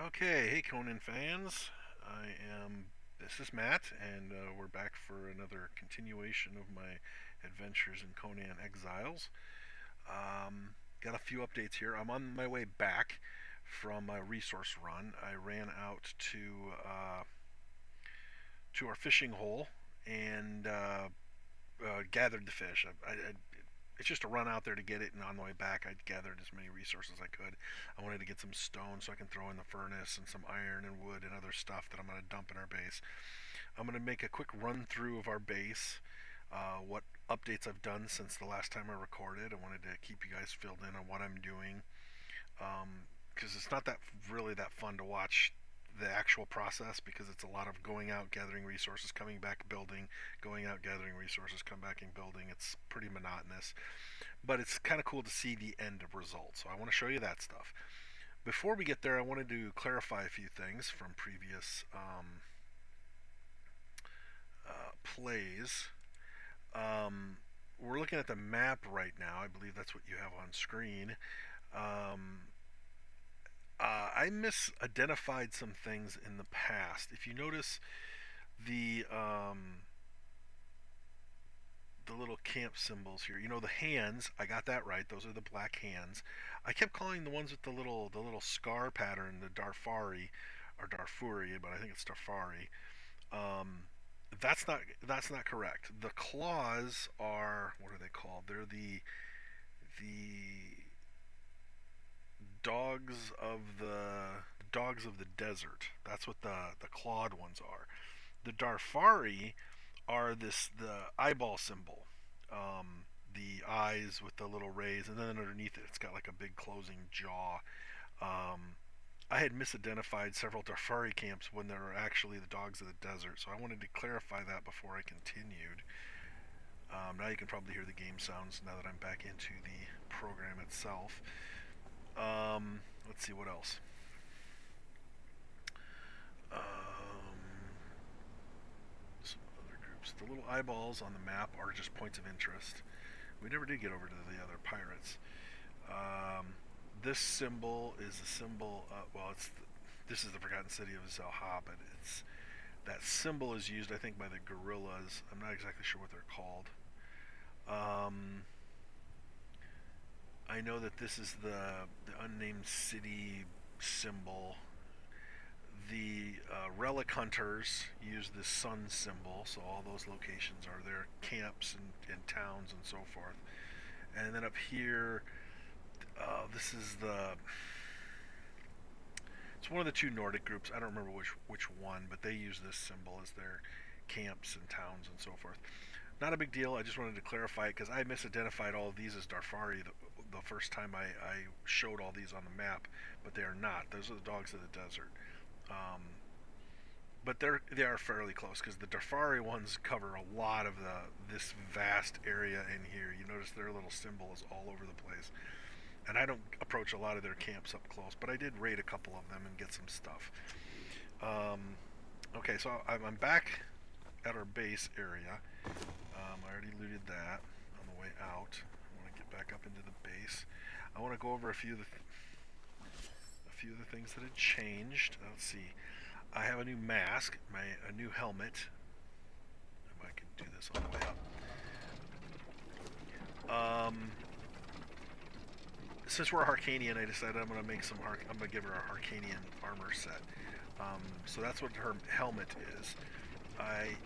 Okay, hey Conan fans. This is Matt, and we're back for another continuation of my adventures in Conan Exiles. Got a few updates here. I'm on my way back from a resource run. I ran out to our fishing hole and gathered the fish. It's just a run out there to get it, and on the way back, I gathered as many resources as I could. I wanted to get some stone so I can throw in the furnace and some iron and wood and other stuff that I'm going to dump in our base. I'm going to make a quick run through of our base, what updates I've done since the last time I recorded. I wanted to keep you guys filled in on what I'm doing because it's not that really that fun to watch the actual process because it's a lot of going out gathering resources, coming back building, going out gathering resources, come back and building. It's pretty monotonous, but it's kind of cool to see the end of results. So I want to show you that stuff. Before we get there, I wanted to clarify a few things from previous plays. We're looking at the map right now. I believe that's what you have on screen. Um, I misidentified some things in the past. If you notice the um, the little camp symbols here, the hands. I got that right. Those are the black hands. I kept calling the ones with the little scar pattern the Darfari or Darfuri, but I think it's Darfari. Um, that's not correct. The claws are what are they called? They're the dogs of the desert. That's what the clawed ones are. The Darfari are the eyeball symbol. The eyes with the little rays, and then underneath it, it's got like a big closing jaw. Um, I had misidentified several Darfari camps when they were actually the dogs of the desert, so I wanted to clarify that before I continued. Now you can probably hear the game sounds now that I'm back into the program itself. Let's see what else. Um, some other groups. The little eyeballs on the map are just points of interest. We never did get over to the other pirates. Um, this symbol is a symbol. This is the Forgotten City of Zelha, but it's that symbol is used, I think, by the guerrillas. I'm not exactly sure what they're called. Um, I know that this is the unnamed city symbol. The relic hunters use this sun symbol, so all those locations are their camps and towns and so forth. And then up here, this is the it's one of the two Nordic groups. I don't remember which one, but they use this symbol as their camps and towns and so forth. Not a big deal. I just wanted to clarify it because I misidentified all of these as Darfari the first time I showed all these on the map, but they are not. Those are the dogs of the desert. Um, but they are fairly close because the Darfari ones cover a lot of this vast area in here. You notice their little symbol is all over the place, and I don't approach a lot of their camps up close, but I did raid a couple of them and get some stuff. Um, okay, so I'm back at our base area. I already looted that on the way out. I want to get back up into the base. I want to go over a few of the things that had changed. Let's see. I have a new mask, a new helmet. If I can do this all the way up. Since we're a Harcanian, I decided I'm gonna give her a Harcanian armor set. So that's what her helmet is. I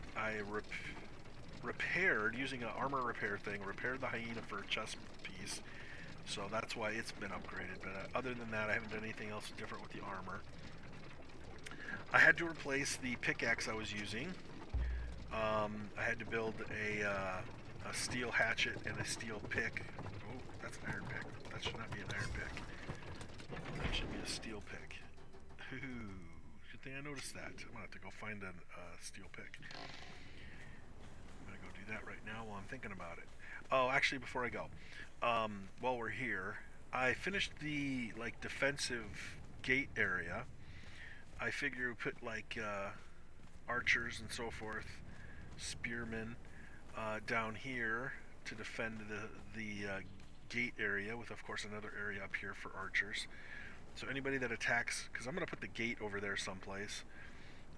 repaired using an armor repair thing. Repaired the hyena for a chest piece, so that's why it's been upgraded. But other than that, I haven't done anything else different with the armor. I had to replace the pickaxe I was using. I had to build a steel hatchet and a steel pick. Oh, that's an iron pick. That should not be an iron pick. That should be a steel pick. Ooh, good thing I noticed that. I'm gonna have to go find a steel pick. I'm gonna go do that right now while I'm thinking about it. Oh, actually, before I go, while we're here, I finished the defensive gate area. I figure we put archers and so forth, spearmen, down here to defend the gate area, with of course another area up here for archers. So anybody that attacks, because I'm going to put the gate over there someplace.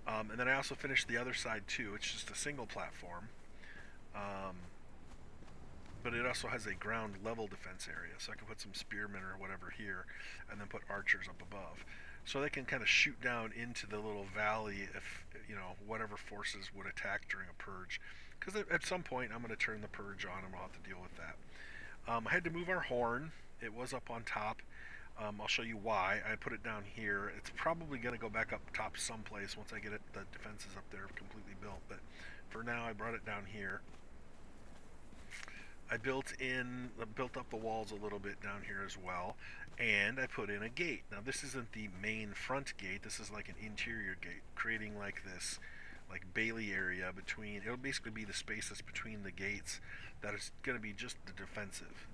And then I also finished the other side too. It's just a single platform. Um, but it also has a ground level defense area, so I can put some spearmen or whatever here, and then put archers up above, so they can kind of shoot down into the little valley if whatever forces would attack during a purge. Because at some point I'm going to turn the purge on, and we'll have to deal with that. I had to move our horn. It was up on top. I'll show you why. I put it down here. It's probably going to go back up top someplace once I get the defenses up there completely built. But for now, I brought it down here. I built up the walls a little bit down here as well, and I put in a gate. Now this isn't the main front gate. This is like an interior gate, creating like this, like bailey area between. It'll basically be the spaces between the gates. That is going to be just a defensive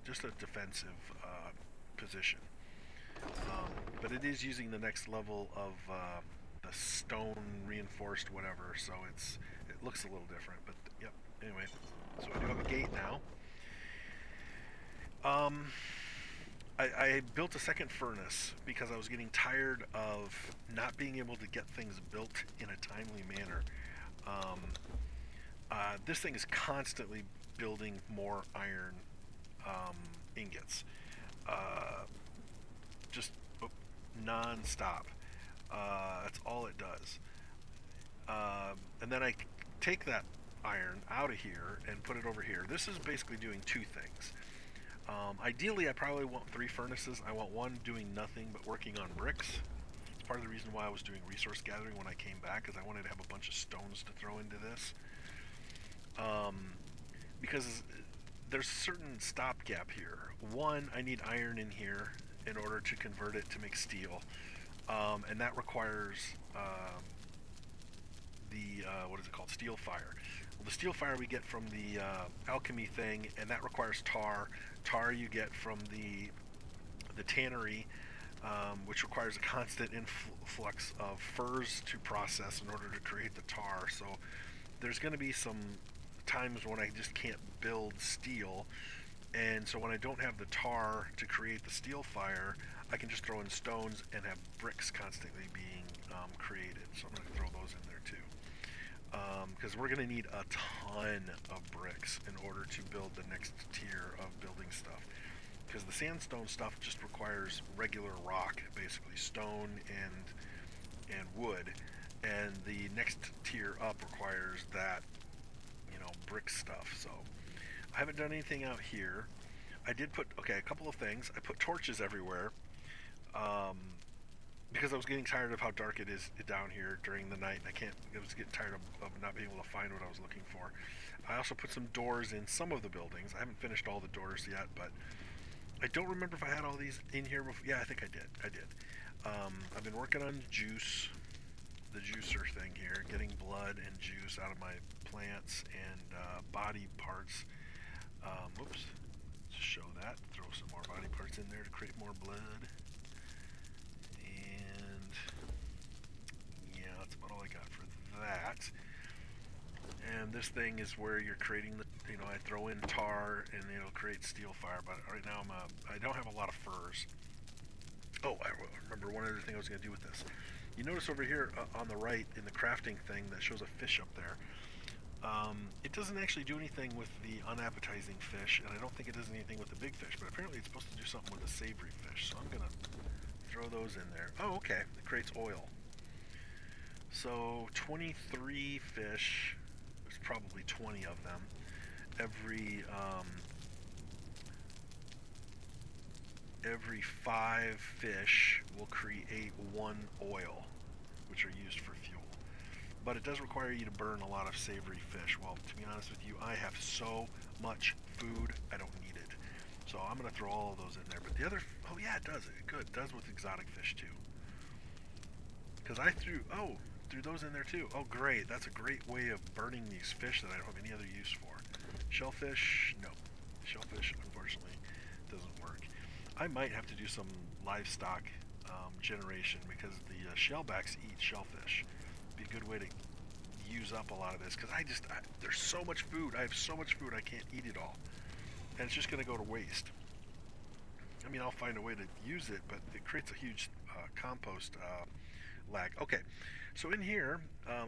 position. But it is using the next level of the stone reinforced whatever, so it looks a little different. But yep. Anyway, so I do have a gate now. Um, I built a second furnace because I was getting tired of not being able to get things built in a timely manner. Um, this thing is constantly building more iron ingots, just non-stop. That's all it does. And then I take that iron out of here and put it over here. This is basically doing two things. Ideally, I probably want 3 furnaces. I want one doing nothing but working on bricks. It's part of the reason why I was doing resource gathering when I came back, because I wanted to have a bunch of stones to throw into this. Because there's a certain stopgap here. One, I need iron in here in order to convert it to make steel, and that requires what is it called? Steel fire. Well, the steel fire we get from the alchemy thing, and that requires tar. Tar you get from the tannery, which requires a constant influx of furs to process in order to create the tar. So there's going to be some times when I just can't build steel, and so when I don't have the tar to create the steel fire, I can just throw in stones and have bricks constantly being created. So I'm going to throw those in there too. Because we're going to need a ton of bricks in order to build the next tier of building stuff. Because the sandstone stuff just requires regular rock, basically stone and wood, and the next tier up requires that, brick stuff. So I haven't done anything out here. I did put a couple of things. I put torches everywhere. Because I was getting tired of how dark it is down here during the night, and I was getting tired of not being able to find what I was looking for. I also put some doors in some of the buildings. I haven't finished all the doors yet, but I don't remember if I had all these in here before. Yeah, I think I did. I've been working on the juicer thing here, getting blood and juice out of my plants and body parts. Oops, to show that, throw some more body parts in there to create more blood. And yeah, that's about all I got for that. And this thing is where you're creating I throw in tar and it'll create steel fire. But right now I don't have a lot of furs. Oh, I remember one other thing I was going to do with this. You notice over here on the right in the crafting thing that shows a fish up there. It doesn't actually do anything with the unappetizing fish, and I don't think it does anything with the big fish, but apparently it's supposed to do something with the savory fish, so I'm going to throw those in there. Oh, okay. It creates oil. So 23 fish. There's probably 20 of them. Every 5 fish will create 1 oil, which are used for fuel. But it does require you to burn a lot of savory fish. Well, to be honest with you, I have so much food, I don't need it. So I'm going to throw all of those in there. But the other, oh yeah, it does. It does with exotic fish too. Because I threw those in there too. Oh great, that's a great way of burning these fish that I don't have any other use for. Shellfish, no. Shellfish, unfortunately, doesn't work. I might have to do some livestock generation, because the shellbacks eat shellfish. Be a good way to use up a lot of this, because there's so much food. I have so much food I can't eat it all, and it's just going to go to waste. I mean, I'll find a way to use it, but it creates a huge compost lag. Okay, so in here,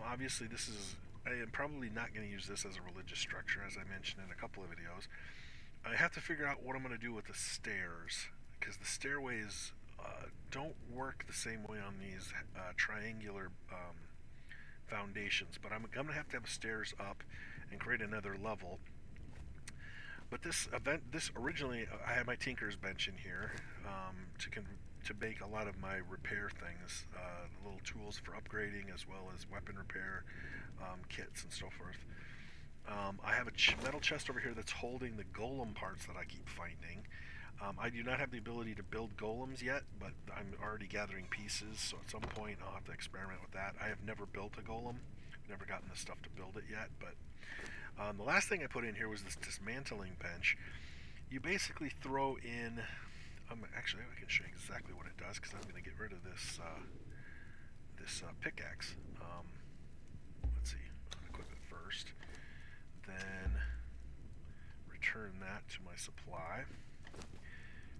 obviously this is, I am probably not going to use this as a religious structure, as I mentioned in a couple of videos. I have to figure out what I'm going to do with the stairs, because the stairways don't work the same way on these triangular foundations, but I'm going to have stairs up and create another level. But this originally, I had my tinker's bench in here to make a lot of my repair things, little tools for upgrading as well as weapon repair kits and so forth. I have a metal chest over here that's holding the golem parts that I keep finding. I do not have the ability to build golems yet, but I'm already gathering pieces, so at some point I'll have to experiment with that. I have never built a golem, never gotten the stuff to build it yet, but the last thing I put in here was this dismantling bench. You basically throw in, actually I can show you exactly what it does, because I'm going to get rid of this pickaxe. Let's see, I'll equip it first, then return that to my supply.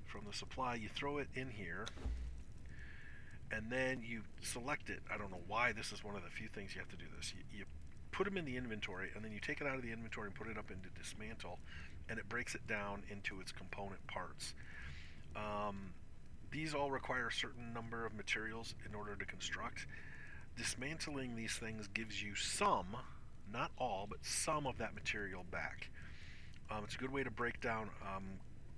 From the supply, you throw it in here, and then you select it. I don't know why this is one of the few things you have to do this. You put them in the inventory, and then you take it out of the inventory and put it up into dismantle, and it breaks it down into its component parts. These all require a certain number of materials in order to construct. Dismantling these things gives you some, not all, but some of that material back. It's a good way to break down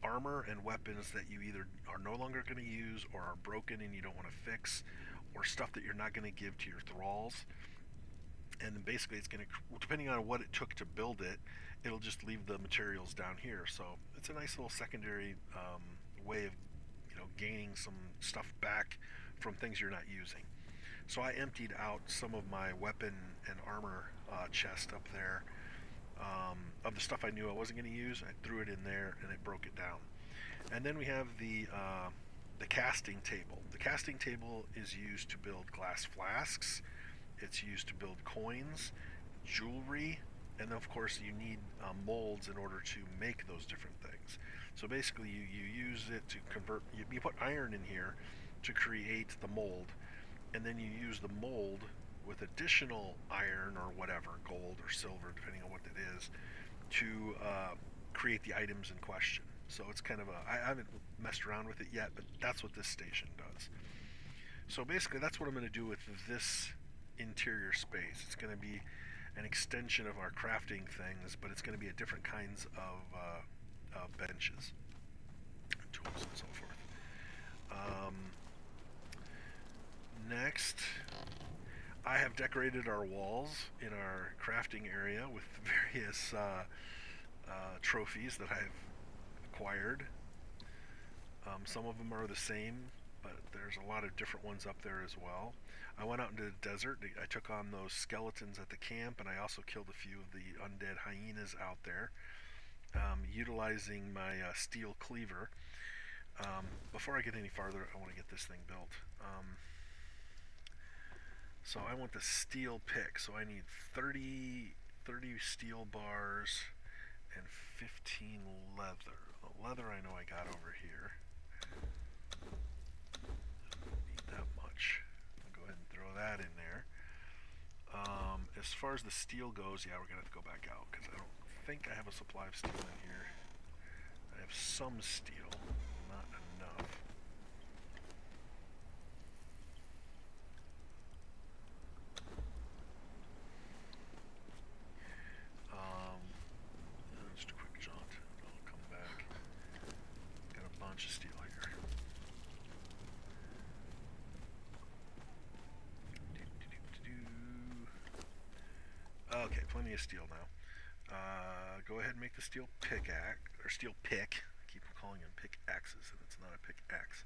armor and weapons that you either are no longer going to use or are broken and you don't want to fix, or stuff that you're not going to give to your thralls. And then basically it's going to, depending on what it took to build it, it'll just leave the materials down here. So it's a nice little secondary way of gaining some stuff back from things you're not using. So I emptied out some of my weapon and armor chest up there. Of the stuff I knew I wasn't going to use, I threw it in there and it broke it down. And then we have the casting table. The casting table is used to build glass flasks. It's used to build coins, jewelry, and then of course you need molds in order to make those different things. So basically you use it to convert, you put iron in here to create the mold, and then you use the mold with additional iron or whatever, gold or silver, depending on what it is, to create the items in question. So it's kind of I haven't messed around with it yet, but that's what this station does. So basically that's what I'm going to do with this interior space. It's going to be an extension of our crafting things, but it's going to be a different kinds of benches, tools, and so forth. Next, I have decorated our walls in our crafting area with various trophies that I've acquired. Some of them are the same, but there's a lot of different ones up there as well. I went out into the desert. I took on those skeletons at the camp, and I also killed a few of the undead hyenas out there, utilizing my steel cleaver. Before I get any farther, I want to get this thing built. So I want the steel pick. So I need 30 steel bars and 15 leather. The leather I know I got over here. Don't need that much. I'll go ahead and throw that in there. As far as the steel goes, yeah, we're going to have to go back out because I don't think I have a supply of steel in here. I have some steel, not enough. Just a quick jaunt. I'll come back. Got a bunch of steel here. Okay, plenty of steel now. Go ahead and make the steel pickaxe, or steel pick. I keep calling them pickaxes, and it's not a pickaxe.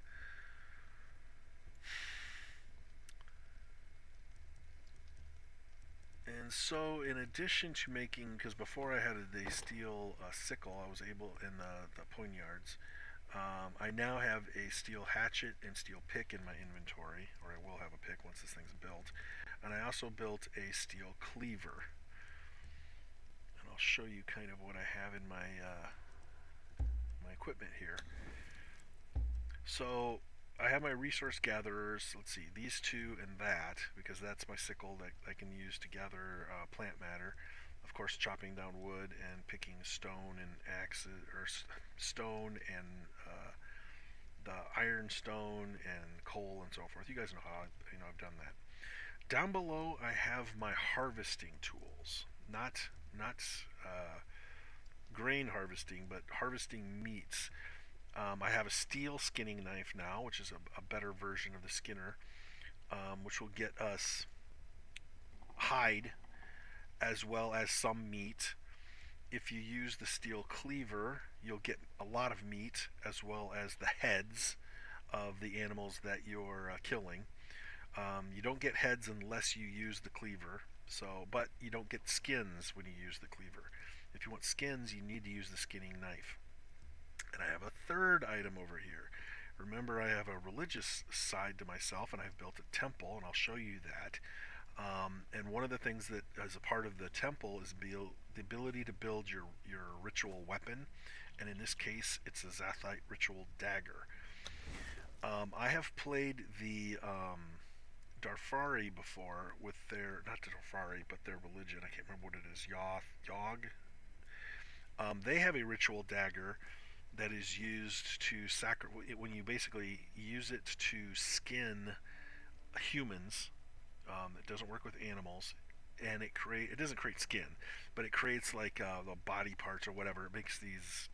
And so, in addition to making, because before I had a steel sickle, I was able, in the poignards, I now have a steel hatchet and steel pick in my inventory, or I will have a pick once this thing's built. And I also built a steel cleaver. And I'll show you kind of what I have in my my equipment here. So I have my resource gatherers. Let's see, these two and that, because that's my sickle that I can use to gather plant matter. Of course, chopping down wood and picking stone and axes, or stone and the ironstone and coal and so forth. You guys know how I've done that. Down below, I have my harvesting tools, not grain harvesting, but harvesting meats. I have a steel skinning knife now, which is a better version of the skinner, which will get us hide as well as some meat. If you use the steel cleaver, you'll get a lot of meat as well as the heads of the animals that you're killing. You don't get heads unless you use the cleaver. But you don't get skins when you use the cleaver. If you want skins, you need to use the skinning knife. And I have a third item over here. Remember, I have a religious side to myself, and I've built a temple, and I'll show you that. And one of the things that is a part of the temple is the ability to build your ritual weapon, and in this case, it's a Zathite ritual dagger. I have played the Darfari before with their, not the Darfari, but their religion. I can't remember what it is. Yog. They have a ritual dagger that is used to when you basically use it to skin humans. It doesn't work with animals, and it doesn't create skin, but it creates like the body parts or whatever. It makes these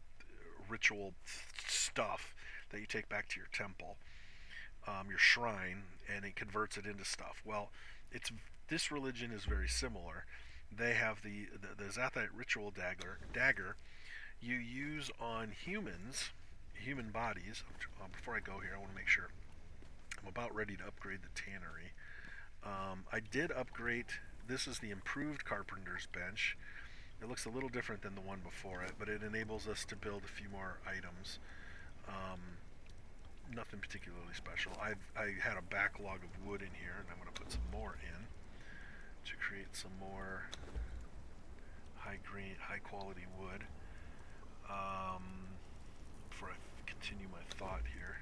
ritual stuff that you take back to your temple, your shrine, and it converts it into stuff. Well, it's this religion is very similar. They have the Zathite ritual dagger you use on human bodies. Before I go here, I want to make sure I'm about ready to upgrade the tannery. I did upgrade. This is the improved carpenter's bench. It looks a little different than the one before it, but it enables us to build a few more items. Um, Nothing particularly special. I had a backlog of wood in here, and I'm going to put some more in to create some more high quality wood. Before I continue my thought here,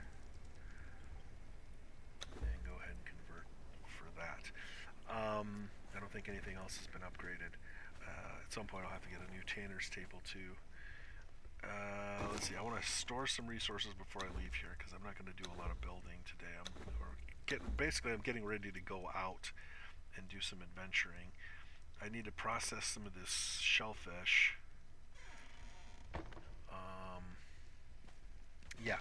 and go ahead and convert for that. I don't think anything else has been upgraded. At some point, I'll have to get a new tanner's table too. Let's see. I want to store some resources before I leave here because I'm not going to do a lot of building today. I'm getting ready to go out and do some adventuring. I need to process some of this shellfish. Um, yeah,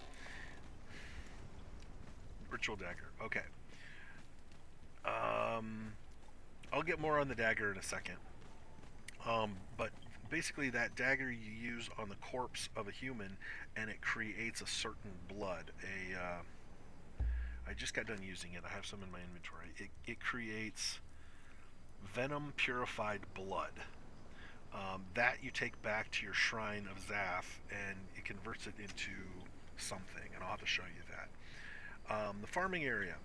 ritual dagger. Okay. Um, I'll get more on the dagger in a second. But basically, that dagger you use on the corpse of a human, and it creates a certain blood. I just got done using it. I have some in my inventory. It creates venom purified blood. That you take back to your shrine of Zath, and it converts it into something, and I'll have to show you that. The farming area.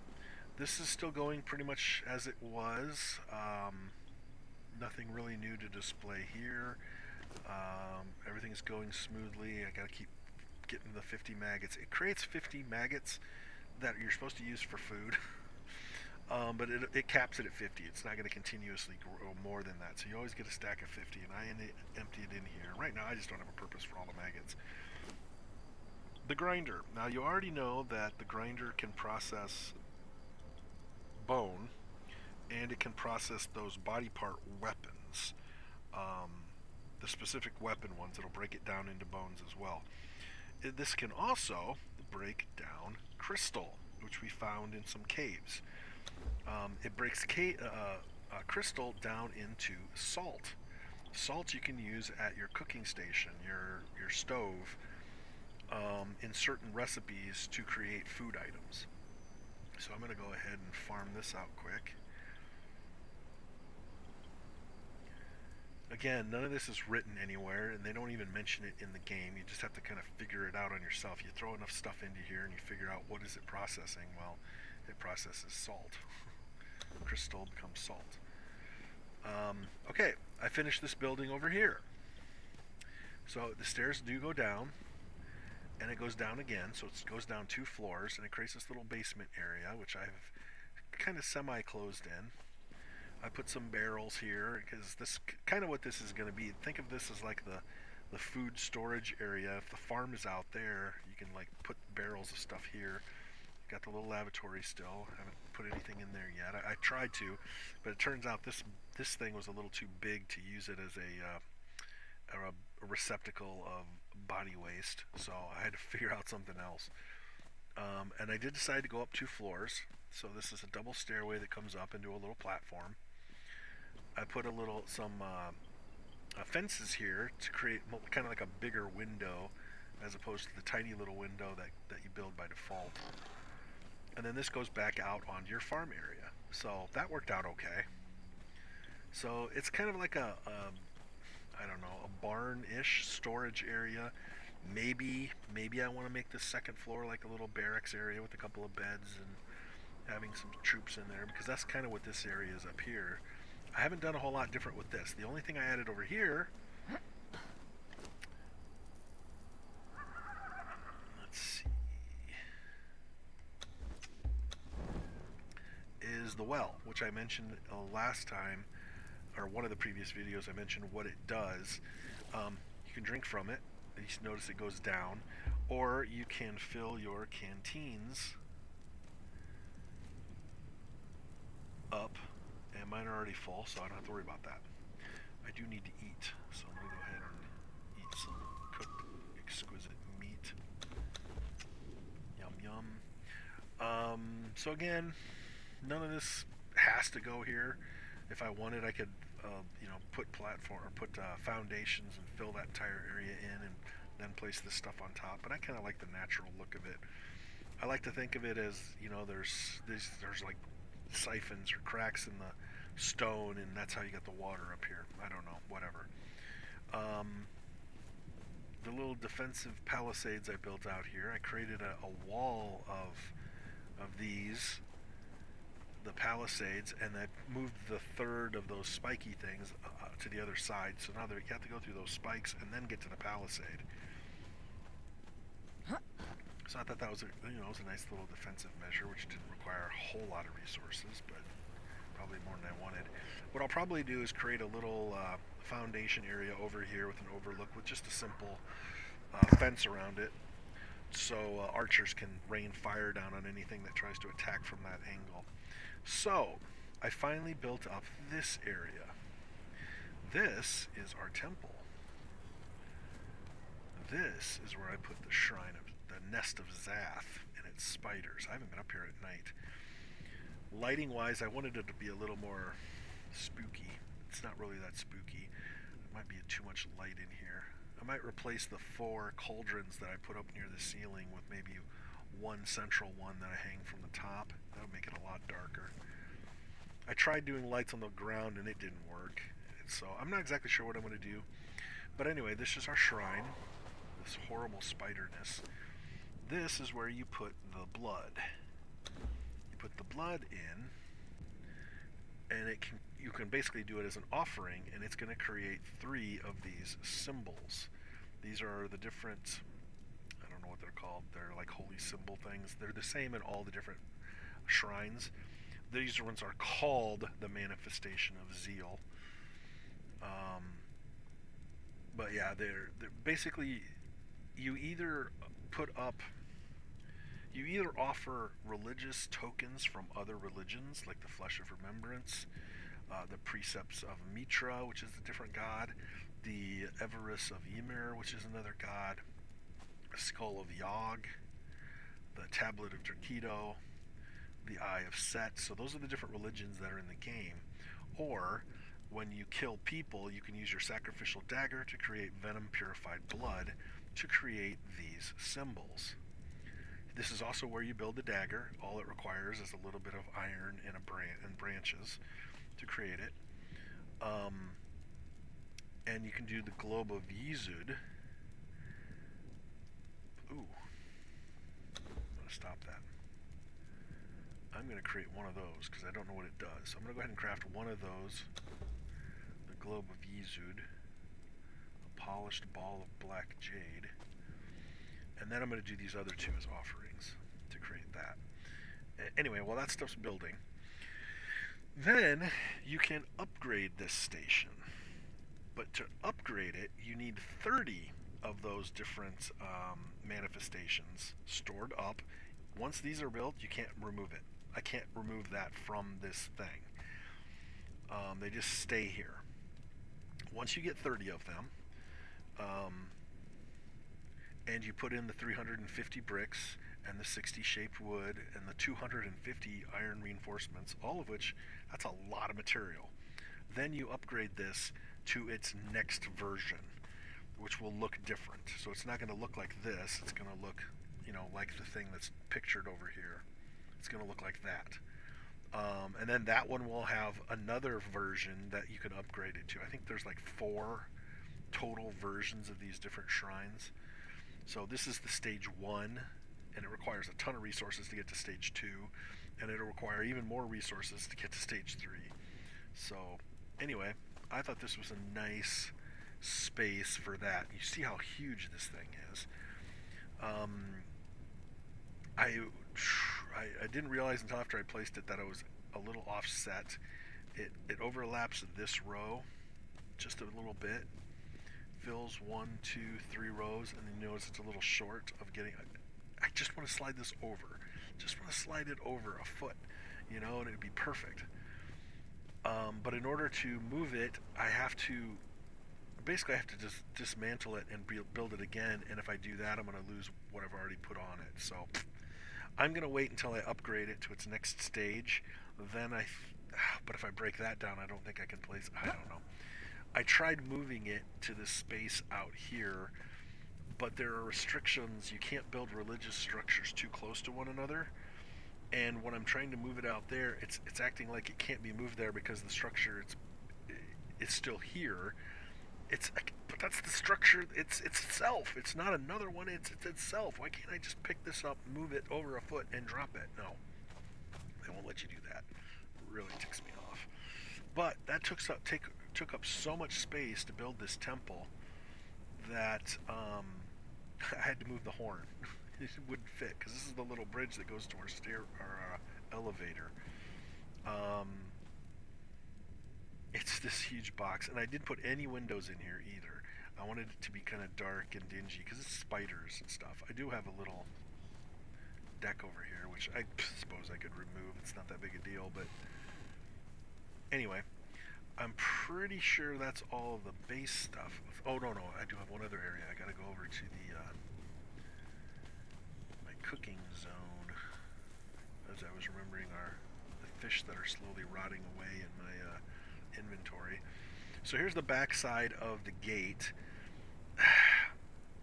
This is still going pretty much as it was. Nothing really new to display here. Everything's going smoothly. I gotta keep getting the 50 maggots. It creates 50 maggots that you're supposed to use for food. But it caps it at 50. It's not going to continuously grow more than that. So you always get a stack of 50, and I empty it in here. Right now, I just don't have a purpose for all the maggots. The grinder. Now, you already know that the grinder can process bone, and it can process those body part weapons. Um, the specific weapon ones, it'll break it down into bones as well. This can also break down crystal, which we found in some caves. It breaks crystal down into salt. Salt you can use at your cooking station, your stove, in certain recipes to create food items. So I'm going to go ahead and farm this out quick. Again, none of this is written anywhere, and they don't even mention it in the game. You just have to kind of figure it out on yourself. You throw enough stuff into here and you figure out what is it processing. Well, it processes salt. Crystal becomes salt. Okay, I finished this building over here. So the stairs do go down. and it goes down again, so it goes down 2 floors, and it creates this little basement area, which I've kind of semi-closed in. I put some barrels here, because this kind of what this is going to be. Think of this as like the food storage area. If the farm is out there, you can like put barrels of stuff here. Got the little lavatory still. Haven't put anything in there yet. I tried to, but it turns out this thing was a little too big to use it as a receptacle of body waste. So I had to figure out something else. And I did decide to go up 2 floors. So this is a double stairway that comes up into a little platform. I put some fences here to create kind of like a bigger window as opposed to the tiny little window that you build by default. And then this goes back out onto your farm area. So that worked out okay. So it's kind of like I don't know, a barn-ish storage area. Maybe I want to make the second floor like a little barracks area with a couple of beds and having some troops in there, because that's kind of what this area is up here. I haven't done a whole lot different with this. The only thing I added over here, let's see, is the well, which I mentioned last time, or one of the previous videos. I mentioned what it does. You can drink from it. You notice it goes down, or you can fill your canteens up, and mine are already full, so I don't have to worry about that. I do need to eat, so I'm going to go ahead and eat some cooked, exquisite meat. Yum yum. So again, none of this has to go here. If I wanted, I could, put foundations and fill that entire area in, and then place this stuff on top. But I kind of like the natural look of it. I like to think of it as, there's like siphons or cracks in the stone, and that's how you get the water up here. I don't know, whatever. The little defensive palisades I built out here, I created a wall of these, the palisades, and I moved the third of those spiky things to the other side. So now you have to go through those spikes and then get to the palisade. So I thought that was was a nice little defensive measure, which didn't require a whole lot of resources, but probably more than I wanted. What I'll probably do is create a little foundation area over here with an overlook with just a simple fence around it, so archers can rain fire down on anything that tries to attack from that angle. So I finally built up this area. This is our temple. This is where I put the shrine of the nest of Zath and its spiders. I haven't been up here at night. Lighting wise, I wanted it to be a little more spooky. It's not really that spooky. It might be too much light in here. I might replace the 4 cauldrons that I put up near the ceiling with maybe one central one that I hang from the top. That would make it a lot darker. I tried doing lights on the ground and it didn't work. So I'm not exactly sure what I'm going to do. But anyway, this is our shrine. This horrible spiderness. This is where you put the blood. You put the blood in, and you can basically do it as an offering, and it's going to create 3 of these symbols. These are the different, I don't know what they're called. They're like holy symbol things. They're the same in all the different shrines. These ones are called the manifestation of zeal. But yeah, they're basically, you either offer religious tokens from other religions, like the Flesh of Remembrance, the Precepts of Mitra, which is a different god, the Everus of Ymir, which is another god, the Skull of Yog, the Tablet of Turkido, the Eye of Set. So those are the different religions that are in the game. Or when you kill people, you can use your sacrificial dagger to create venom purified blood to create these symbols. This is also where you build the dagger. All it requires is a little bit of iron and branches to create it. And you can do the Globe of Yizud. Ooh. I'm going to stop that. I'm going to create one of those because I don't know what it does. So I'm going to go ahead and craft one of those. The Globe of Yizud. A polished ball of black jade. And then I'm going to do these other two as offerings to create that. Anyway, while that stuff's building, then you can upgrade this station. But to upgrade it, you need 30 of those different manifestations stored up. Once these are built, you can't remove it. I can't remove that from this thing. They just stay here. Once you get 30 of them, and you put in the 350 bricks and the 60 shaped wood and the 250 iron reinforcements, all of which, that's a lot of material. Then you upgrade this to its next version, which will look different. So it's not going to look like this. It's going to look, like the thing that's pictured over here. It's going to look like that. And then that one will have another version that you can upgrade it to. I think there's like 4 total versions of these different shrines. So this is the stage 1, and it requires a ton of resources to get to stage 2, and it'll require even more resources to get to stage 3. So anyway, I thought this was a nice space for that. You see how huge this thing is. I didn't realize until after I placed it that it was a little offset. It overlaps this row just a little bit, fills 1, 2, 3 rows, and then you notice it's a little short of getting. I just want to slide this over. Just want to slide it over a foot, and it would be perfect. But in order to move it, I have to just dismantle it and build it again. And if I do that, I'm going to lose what I've already put on it. So I'm going to wait until I upgrade it to its next stage. But if I break that down, I don't think I can place. I don't know. I tried moving it to this space out here, but there are restrictions. You can't build religious structures too close to one another. And when I'm trying to move it out there, it's acting like it can't be moved there because the structure it's still here. But that's the structure. It's itself. It's not another one. It's itself. Why can't I just pick this up, move it over a foot, and drop it? No, they won't let you do that. It really ticks me off. But that took up so much space to build this temple that I had to move the horn. It wouldn't fit because this is the little bridge that goes to our elevator. It's this huge box, and I didn't put any windows in here either. I wanted it to be kind of dark and dingy because it's spiders and stuff. I do have a little deck over here, which I suppose I could remove. It's not that big a deal, but anyway, I'm pretty sure that's all of the base stuff. Oh, no, I do have one other area. I gotta go over to the my cooking zone, as I was remembering the fish that are slowly rotting away in my inventory. So here's the back side of the gate.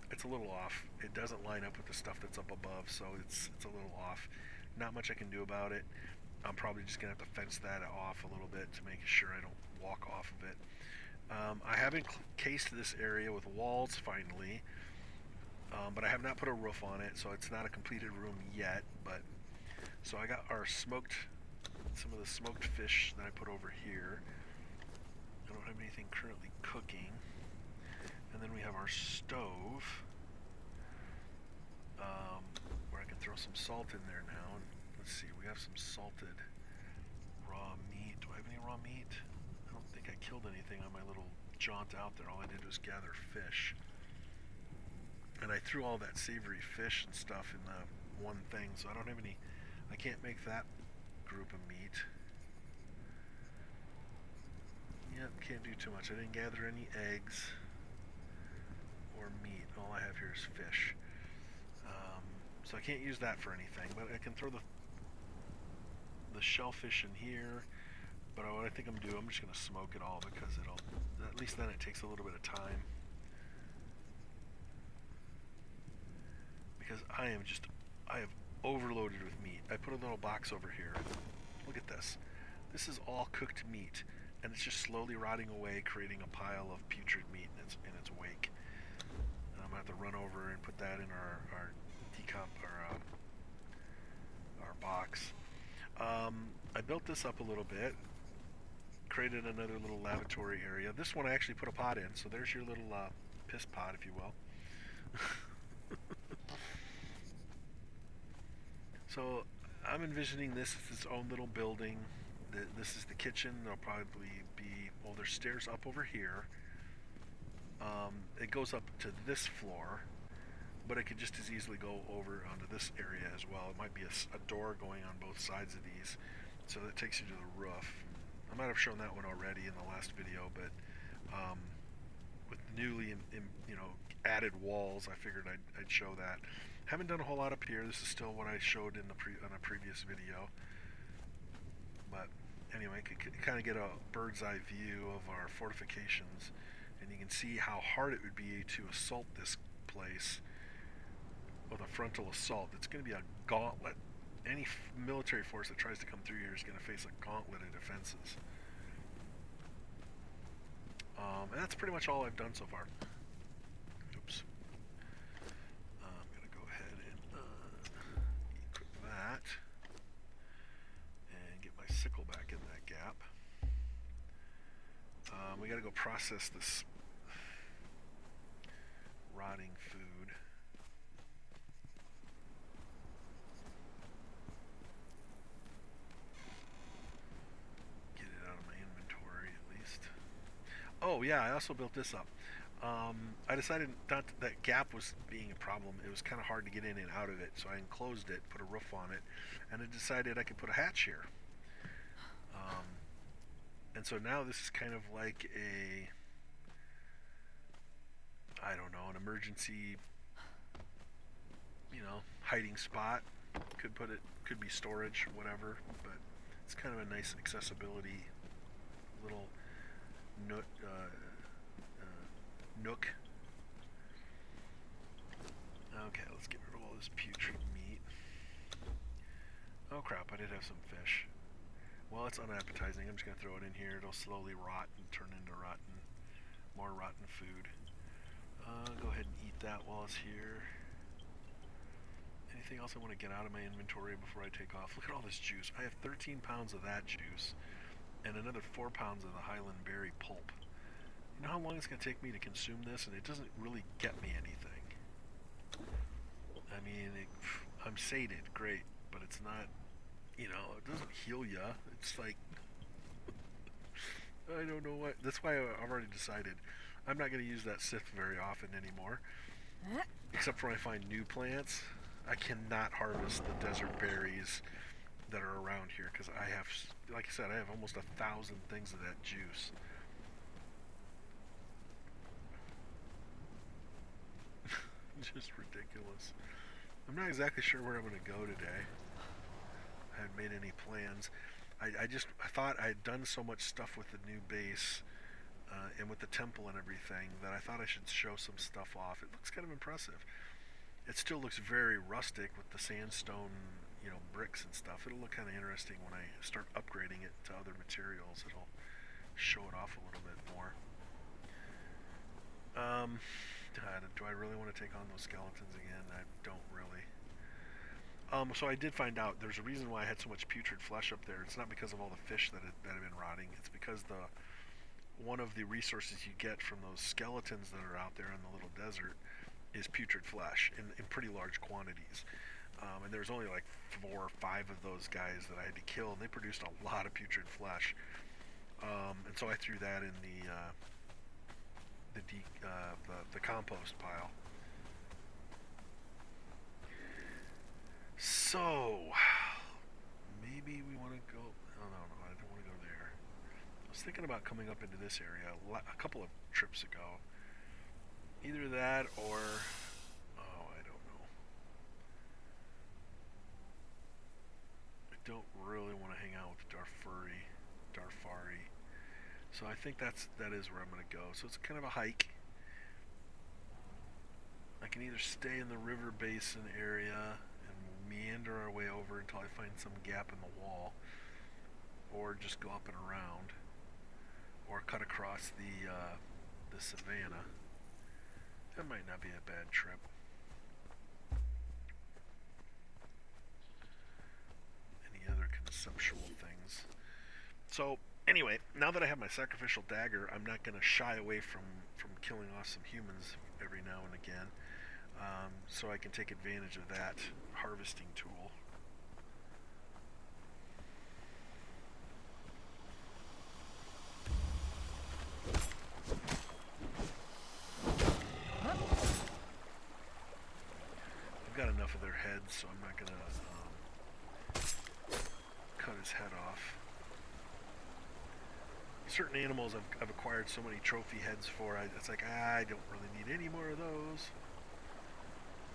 It's a little off. It doesn't line up with the stuff that's up above, so it's a little off. Not much I can do about it. I'm probably just gonna have to fence that off a little bit to make sure I don't walk off of it. I have encased this area with walls finally, but I have not put a roof on it, so it's not a completed room yet. But so I got some of the smoked fish that I put over here. I don't have anything currently cooking. And then we have our stove, where I can throw some salt in there now. And let's see, we have some salted raw meat. Do I have any raw meat? I don't think I killed anything on my little jaunt out there. All I did was gather fish. And I threw all that savory fish and stuff in the one thing, so I don't have any. I can't make that group of meat. Yep, can't do too much. I didn't gather any eggs or meat. All I have here is fish. So I can't use that for anything, but I can throw the shellfish in here. But what I think I'm doing, I'm just going to smoke it all because at least then it takes a little bit of time. Because I have overloaded with meat. I put a little box over here. Look at this. This is all cooked meat, and it's just slowly rotting away, creating a pile of putrid meat in its wake. And I'm gonna have to run over and put that in our box. I built this up a little bit, created another little lavatory area. This one I actually put a pot in, so there's your little piss pot, if you will. So I'm envisioning this as its own little building. This is the kitchen. There'll probably be, well, there's stairs up over here. It goes up to this floor, but it could just as easily go over onto this area as well. It might be a door going on both sides of these, so that takes you to the roof. I might have shown that one already in the last video, but with newly added walls, I figured I'd show that. Haven't done a whole lot up here. This is still what I showed in on a previous video, but anyway, you can kind of get a bird's eye view of our fortifications, and you can see how hard it would be to assault this place with a frontal assault. It's going to be a gauntlet. Any military force that tries to come through here is going to face a gauntlet of defenses. And that's pretty much all I've done so far. Oops. I'm going to go ahead and equip that and get my sickle back in that gap. We got to go process this rotting food. Get it out of my inventory at least. Oh yeah, I also built this up. I decided not that gap was being a problem. It was kind of hard to get in and out of it, so I enclosed it, put a roof on it, and I decided I could put a hatch here. And so now this is kind of like I don't know, an emergency, hiding spot. Could be storage, whatever, but it's kind of a nice accessibility little nook. Okay, let's get rid of all this putrid meat. Oh crap, I did have some fish. Well, it's unappetizing. I'm just going to throw it in here. It'll slowly rot and turn into more rotten food. Go ahead and eat that while it's here. Anything else I want to get out of my inventory before I take off? Look at all this juice. I have 13 pounds of that juice and another 4 pounds of the Highland berry pulp. You know how long it's going to take me to consume this, and it doesn't really get me anything. I mean, I'm sated, great, but it's not, it doesn't heal ya. It's like, I don't know what. That's why I've already decided I'm not going to use that scythe very often anymore, except for when I find new plants. I cannot harvest the desert berries that are around here because I have, like I said, I have almost 1,000 things of that juice. Just ridiculous. I'm not exactly sure where I'm going to go today. I haven't made any plans. I thought I had done so much stuff with the new base and with the temple and everything that I thought I should show some stuff off. It looks kind of impressive. It still looks very rustic with the sandstone, bricks and stuff. It'll look kind of interesting when I start upgrading it to other materials. It'll show it off a little bit more. Do I really want to take on those skeletons again? I don't really. So I did find out there's a reason why I had so much putrid flesh up there. It's not because of all the fish that have been rotting. It's because one of the resources you get from those skeletons that are out there in the little desert is putrid flesh in pretty large quantities. And there's only like 4 or 5 of those guys that I had to kill, and they produced a lot of putrid flesh. And so I threw that in the compost pile. So maybe we want to go. Oh, no, I don't want to go there. I was thinking about coming up into this area a couple of trips ago. Either that or, I don't know. I don't really want to hang out with Darfari. So I think that is where I'm going to go. So it's kind of a hike. I can either stay in the river basin area and meander our way over until I find some gap in the wall, or just go up and around, or cut across the savannah. That might not be a bad trip. Any other conceptual things? So anyway, now that I have my sacrificial dagger, I'm not going to shy away from killing off some humans every now and again. So I can take advantage of that harvesting tool. so I'm not gonna cut his head off. Certain animals I've acquired so many trophy heads for, it's like, I don't really need any more of those.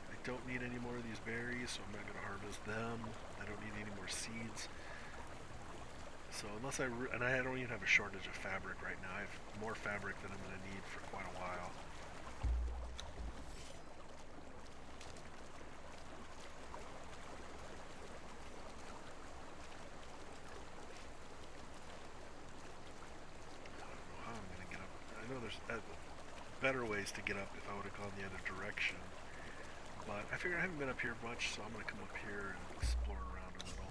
I don't need any more of these berries, so I'm not going to harvest them. I don't need any more seeds. So unless and I don't even have a shortage of fabric right now. I have more fabric than I'm going to need for quite a while. I know there's better ways to get up if I would have gone the other direction, but I figure I haven't been up here much, so I'm going to come up here and explore around a little.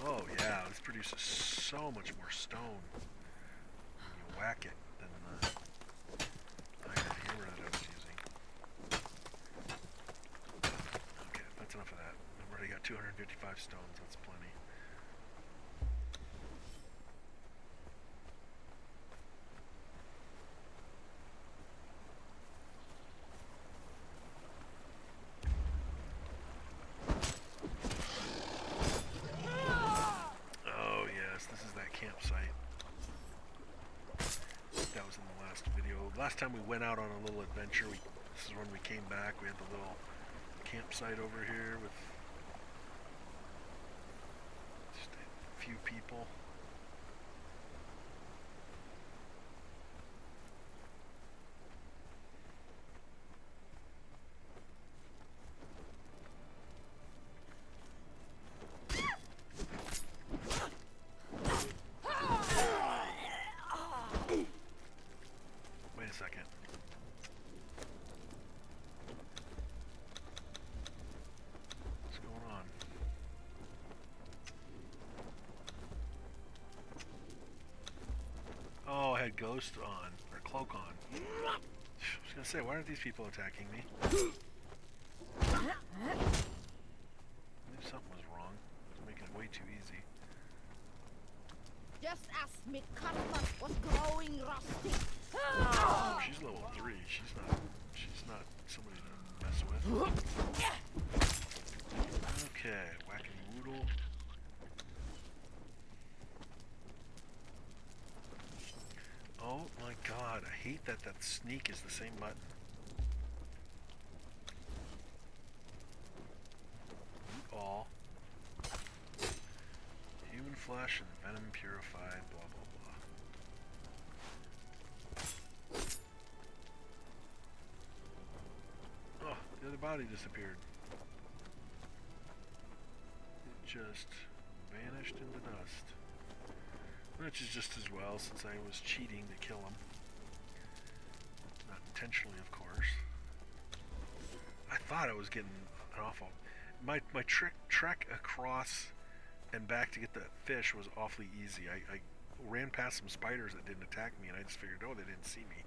Oh yeah, this produces so much more stone when you whack it than the iron hammer that I was using. Okay, that's enough of that. I've already got 255 stones, that's plenty. Last time we went out on a little adventure, this is when we came back, we had the little campsite over here with just a few people. Ghost on, or cloak on. I was gonna say, why aren't these people attacking me? I knew something was wrong. It was making it way too easy. Just as Mikata was growing rusty. Oh, she's level 3. She's not somebody to mess with. Okay, whacking woodle. Oh my god, I hate that sneak is the same button. Eat all. Human flesh and venom purified, blah blah blah. Oh, the other body disappeared. It just vanished into dust. Which is just as well, since I was cheating to kill him. Not intentionally, of course. I thought I was getting an awful... My trek across and back to get the fish was awfully easy. I ran past some spiders that didn't attack me, and I just figured, oh, they didn't see me.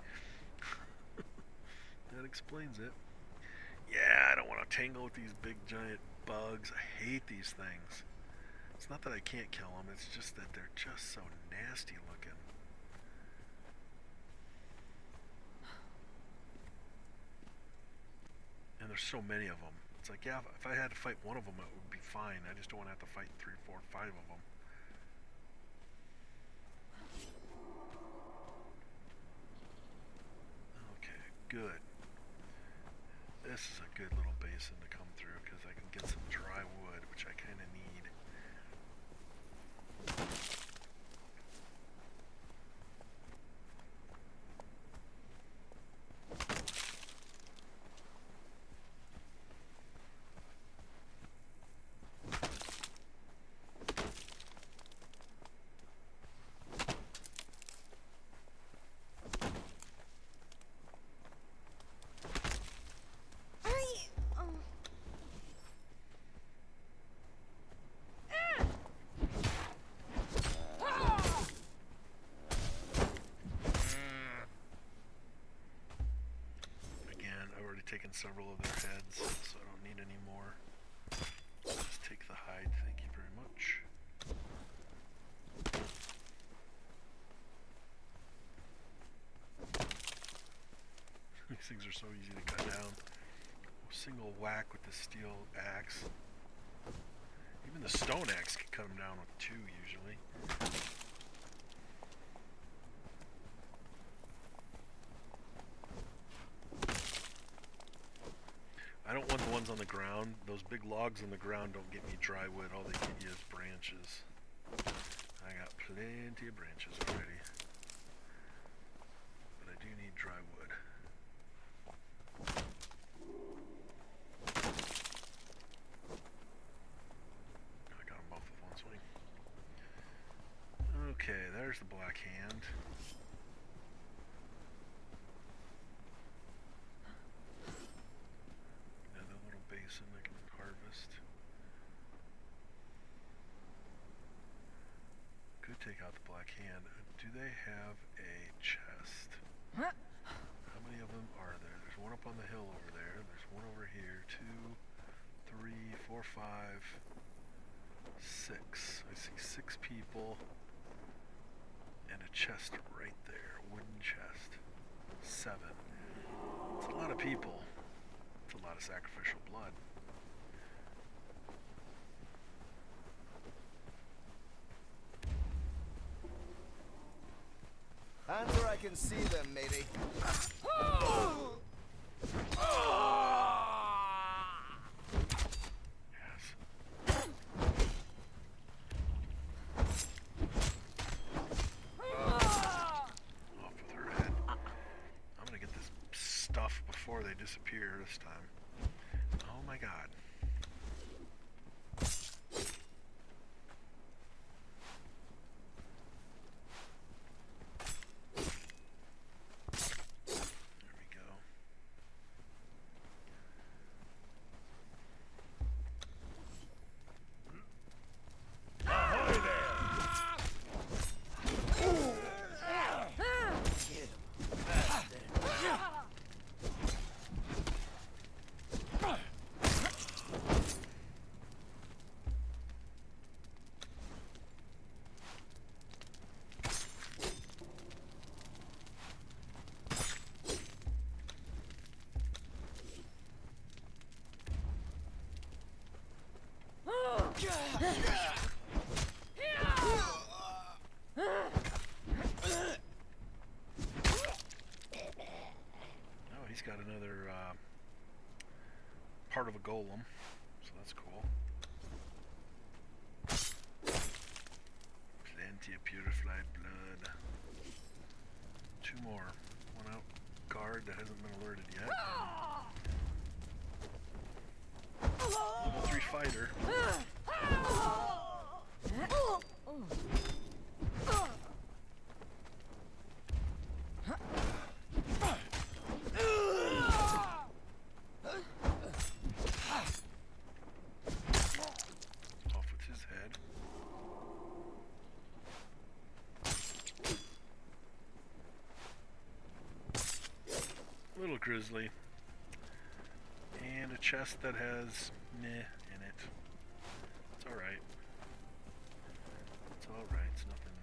That explains it. Yeah, I don't want to tangle with these big giant bugs. I hate these things. It's not that I can't kill them, it's just that they're just so nasty looking. And there's so many of them. It's like, yeah, if I had to fight one of them, it would be fine. I just don't want to have to fight 3, 4, 5 of them. Okay, good. This is a good little basin to come through because I can get some dry wood, which I kind of need. Taken several of their heads, so I don't need any more. Just take the hide, thank you very much. These things are so easy to cut down. A single whack with the steel axe. Even the stone axe can cut him down with 2 usually. I don't want the ones on the ground. Those big logs on the ground don't get me dry wood. All they get you is branches. I got plenty of branches already. But I do need dry wood. I got them both with one swing. Okay, there's the black hand. Another little basin I can harvest. Could take out the black hand. Do they have a chest? How many of them are there? There's one up on the hill over there. There's one over here. 2, 3, 4, 5, 6. I see 6 people. And a chest right there. Wooden chest. 7. It's a lot of people. It's a lot of sacrificial blood. Hands where I can see them, maybe. Yes. Off with her head. I'm gonna get this stuff before they disappear this time. Oh my god. There we go. Oh, he's got another part of a golem, so that's cool. Plenty of purified blood. 2 more. One out guard that hasn't been alerted yet. Level 3 fighter. Off with his head. Little grizzly. And a chest that has meh in it. It's alright. It's alright. It's nothing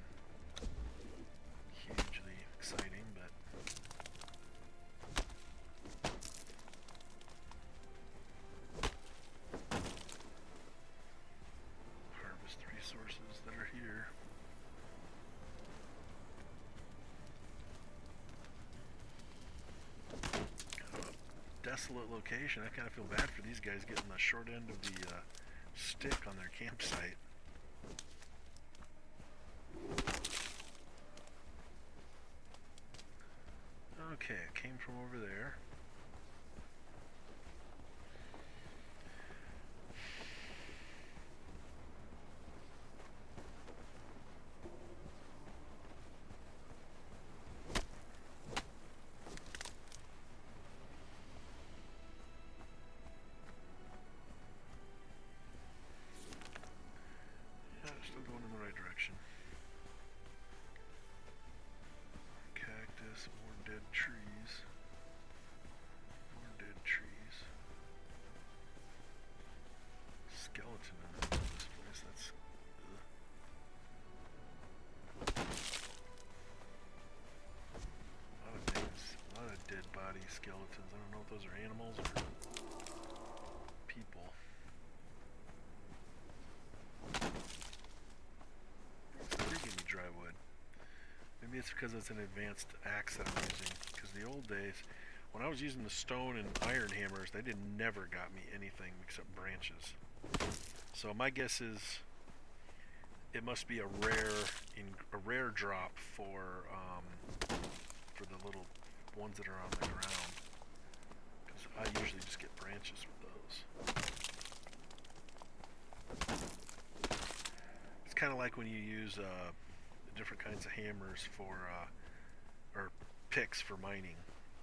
hugely exciting, but harvest resources that are here. Desolate location. I kind of feel bad for these guys getting the short end of the stick on their campsite. Okay, it came from over there. Still going in the right direction. Cactus, more dead trees. it's because it's an advanced axe that I'm using. Because the old days, when I was using the stone and iron hammers, they never got me anything except branches. So my guess is it must be a rare drop for the little ones that are on the ground. Because I usually just get branches with those. It's kind of like when you use different kinds of hammers for or picks for mining.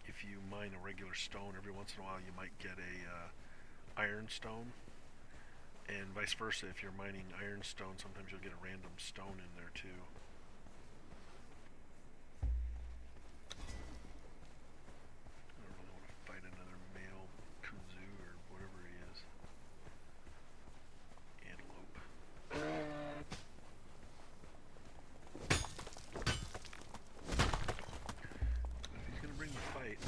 If you mine a regular stone, every once in a while you might get a iron stone, and vice versa. If you're mining iron stone, sometimes you'll get a random stone in there too. I don't really want to fight another male kazoo or whatever he is. Antelope. But if he's gonna bring the fight.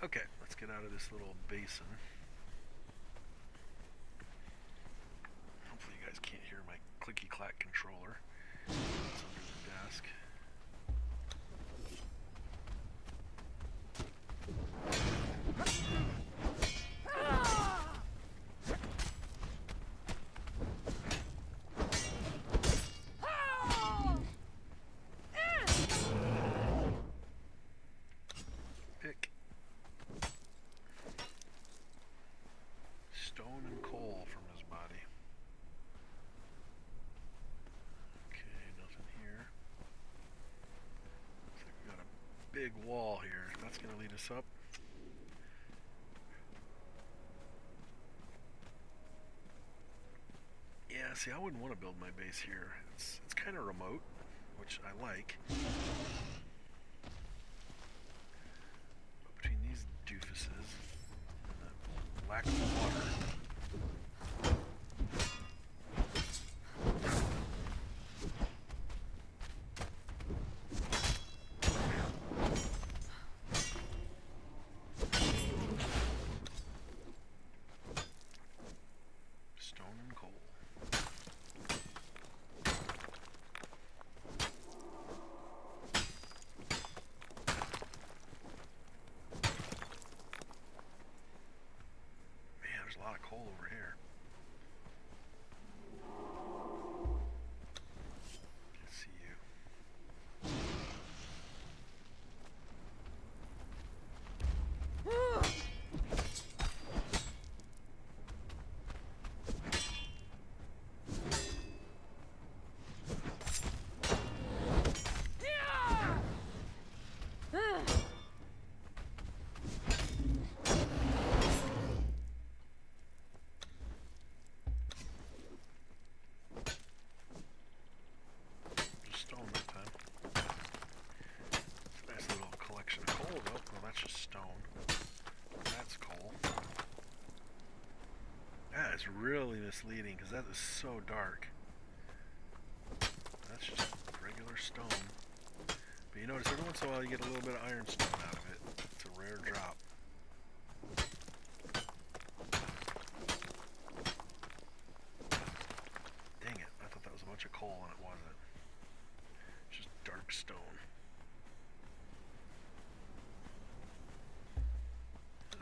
Okay, let's get out of this little basin. Hopefully you guys can't hear my clicky-clack controller. It's under the desk. Pick. Stone and coal from his body. Okay, nothing here. Looks like we got a big wall here. That's going to lead us up. Yeah, see, I wouldn't want to build my base here. It's kind of remote, which I like. But between these doofuses and the lack of water. Stone and coal. Man, there's a lot of coal over here. Can't see you. Just stone that time. It's a nice little collection of coal though. Well, that's just stone. That's coal. That is really misleading because that is so dark. That's just regular stone. But you notice every once in a while you get a little bit of ironstone out of it. It's a rare drop. Dang it, I thought that was a bunch of coal and it wasn't. It's just dark stone.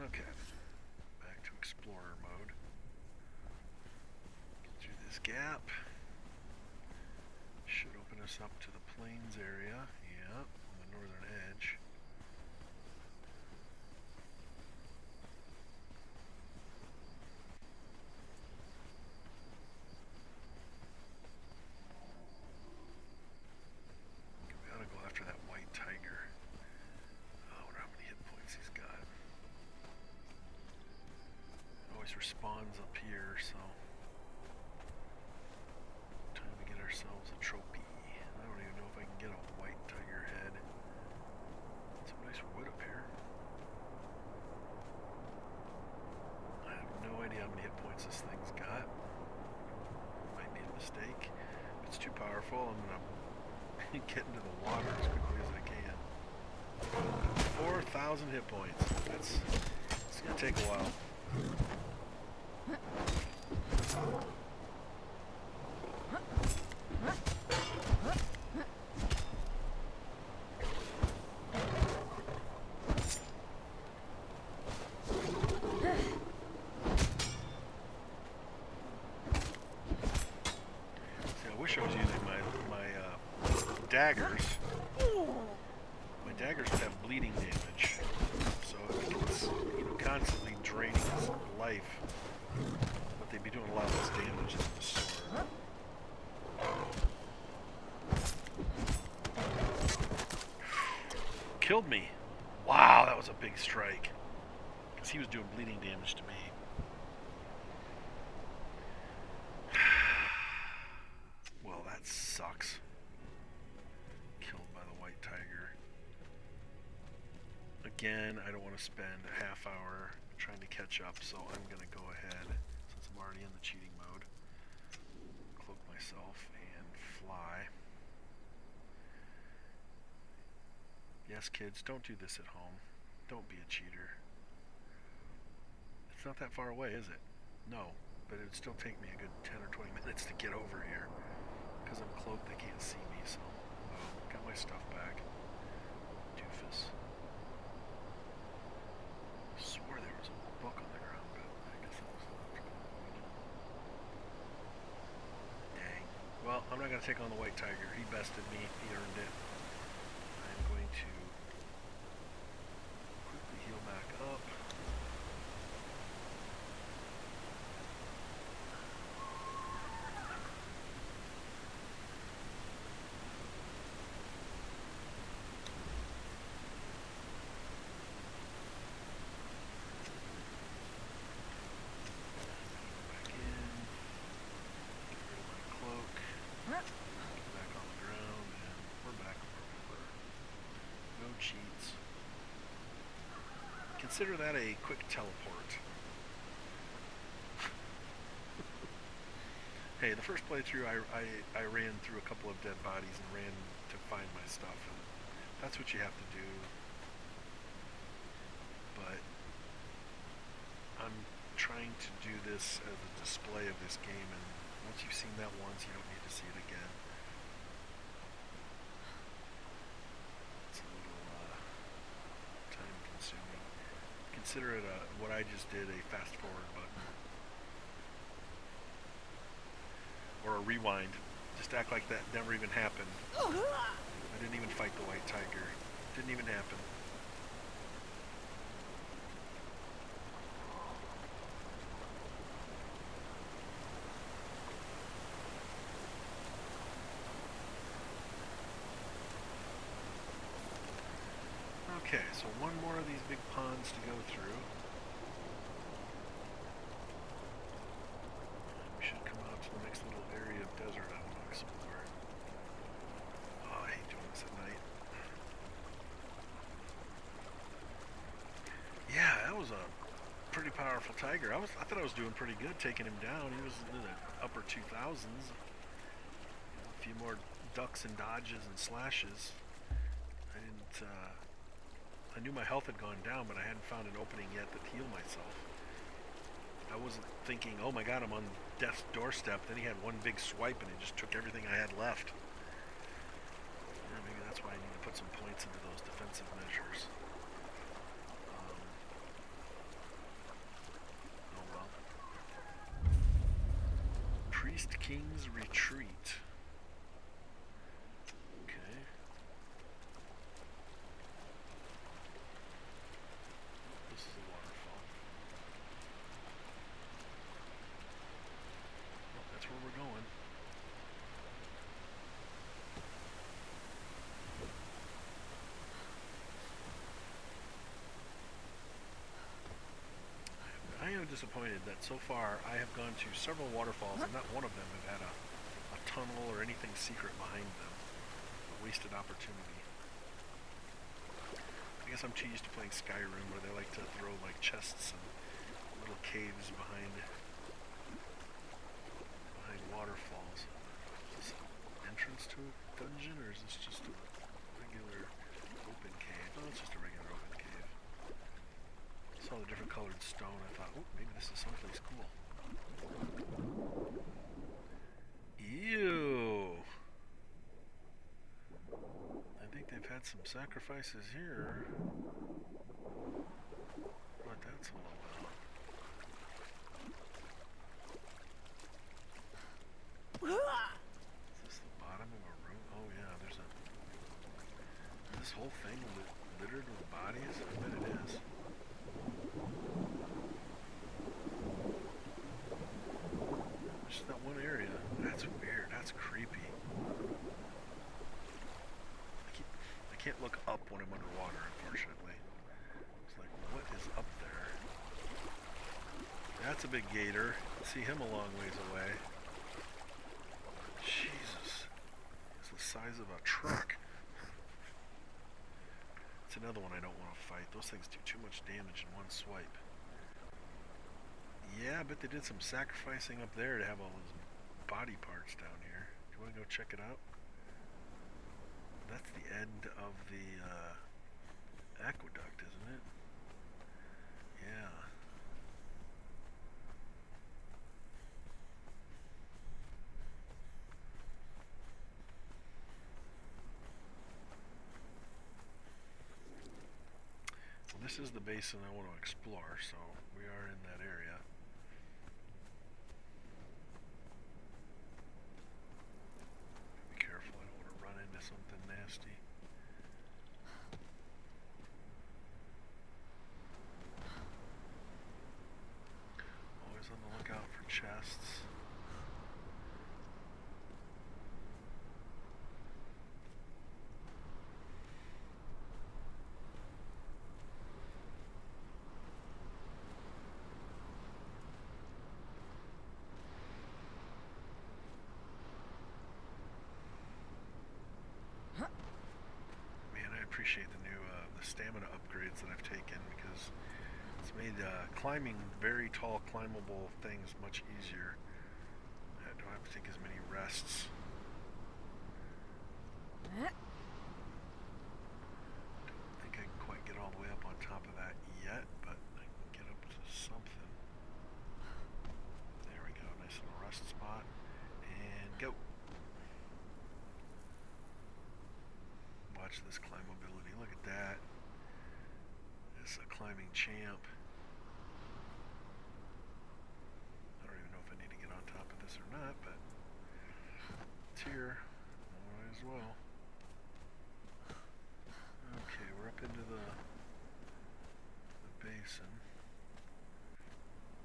Okay, back to explorer mode. Get through this gap. Should open us up to the plains area. Yeah, on the northern edge. We gotta go after that white tiger. I wonder how many hit points he's got. It always respawns up here, so time to get ourselves a trophy. I don't even know if I can get a white tiger head. Some nice wood up here. I have no idea how many hit points this thing's got. Might be a mistake. If it's too powerful, I'm gonna get into the water as quickly as I can. 4,000 hit points. It's gonna take a while. See, I wish I was using my daggers. My daggers would have bleeding damage, so it's constantly draining his life, but they'd be doing a lot less damage than the sword. Killed me. Wow, that was a big strike. Because he was doing bleeding damage to me. Well, that sucks. Killed by the white tiger. Again, I don't want to spend a half hour trying to catch up, so I'm going to go ahead, since I'm already in the cheating mode, cloak myself and fly. Yes, kids, don't do this at home. Don't be a cheater. It's not that far away, is it? No, but it would still take me a good 10 or 20 minutes to get over here. Because I'm cloaked, they can't see me, so... Oh, got my stuff back. Doofus. Swore there was a book on the ground, but I guess that was not. Dang. Well, I'm not going to take on the white tiger. He bested me. He earned it. I'm going to quickly heal back up. Cheats. Consider that a quick teleport. Hey, the first playthrough I ran through a couple of dead bodies and ran to find my stuff, and that's what you have to do. But I'm trying to do this as a display of this game, and once you've seen that once, you don't need to see it again. Consider it what I just did, a fast forward button. Or a rewind. Just act like that never even happened. I didn't even fight the white tiger. Didn't even happen. Okay, so one more of these big ponds to go through. We should come out to the next little area of desert I want to explore. Oh, I hate doing this at night. Yeah, that was a pretty powerful tiger. I thought I was doing pretty good taking him down. He was in the upper 2000s. A few more ducks and dodges and slashes. I knew my health had gone down, but I hadn't found an opening yet to heal myself. I wasn't thinking, oh my god, I'm on death's doorstep. Then he had one big swipe and he just took everything I had left. Yeah, maybe that's why I need to put some points into those defensive measures. Oh well. Priest King's Retreat. Disappointed that so far I have gone to several waterfalls and not one of them have had a tunnel or anything secret behind them. A wasted opportunity. I guess I'm too used to playing Skyrim where they like to throw like chests and little caves behind waterfalls. Is this an entrance to a dungeon, or is this just a regular open cave? Oh, it's just a regular open cave. Saw the different colored stone. I thought, oh, maybe this is someplace cool. Ew. I think they've had some sacrifices here. What that's all about. Is this the bottom of a room? Oh yeah, there's a... This whole thing littered with bodies? I bet it is. Just that one area. That's weird. That's creepy. I can't look up when I'm underwater, unfortunately. It's like, what is up there? That's a big gator. See him a long ways away. Jesus. It's the size of a truck. It's another one I don't want to fight. Those things do too much damage in one swipe. Yeah, I bet they did some sacrificing up there to have all those body parts down here. Do you want to go check it out? That's the end of the aqueduct, isn't it? Yeah. Well, this is the basin I want to explore, so we are in that area. Be careful, I don't want to run into something nasty. Always on the lookout for chests. Appreciate the new the stamina upgrades that I've taken, because it's made climbing very tall climbable things much easier. I don't have to take as many rests. Don't think I can quite get all the way up on top of that yet, but I can get up to something. There we go, nice little rest spot, and go. Watch this climbability. Look at that. This is a climbing champ. I don't even know if I need to get on top of this or not, but it's here. Might as well. Okay, we're up into the basin.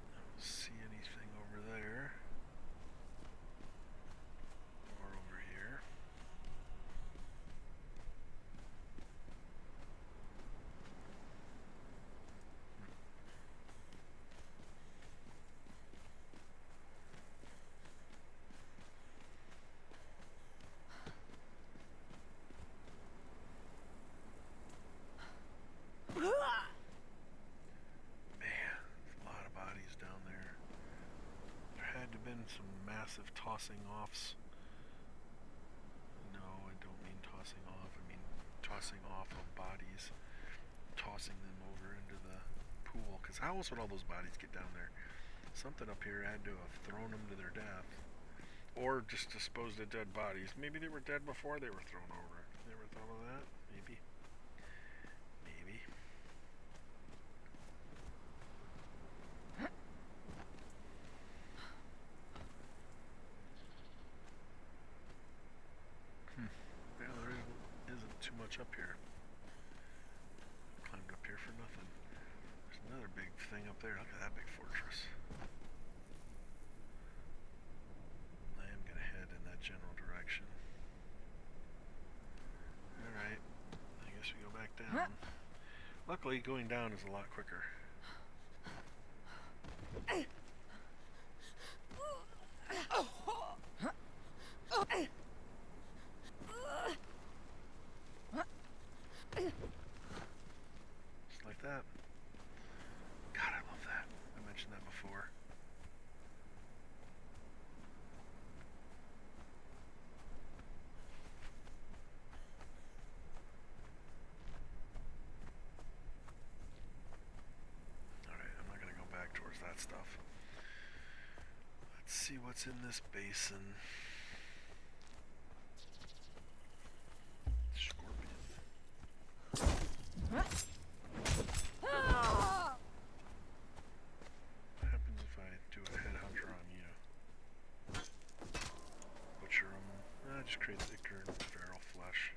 I don't see anything over there. Or over here. Some massive tossing offs. No, I don't mean tossing off. I mean tossing off of bodies, tossing them over into the pool. Because how else would all those bodies get down there? Something up here had to have thrown them to their death, or just disposed of dead bodies. Maybe they were dead before they were thrown over. You ever thought of that? Maybe. Maybe. Too much up here. Climbed up here for nothing. There's another big thing up there. Look at that big fortress. I am gonna head in that general direction. Alright. I guess we go back down. Luckily, going down is a lot quicker. Just like that. God, I love that. I mentioned that before. what's in this basin? Scorpion. What happens if I do a headhunter on you? Butcher them. Just creates ignorant feral flesh.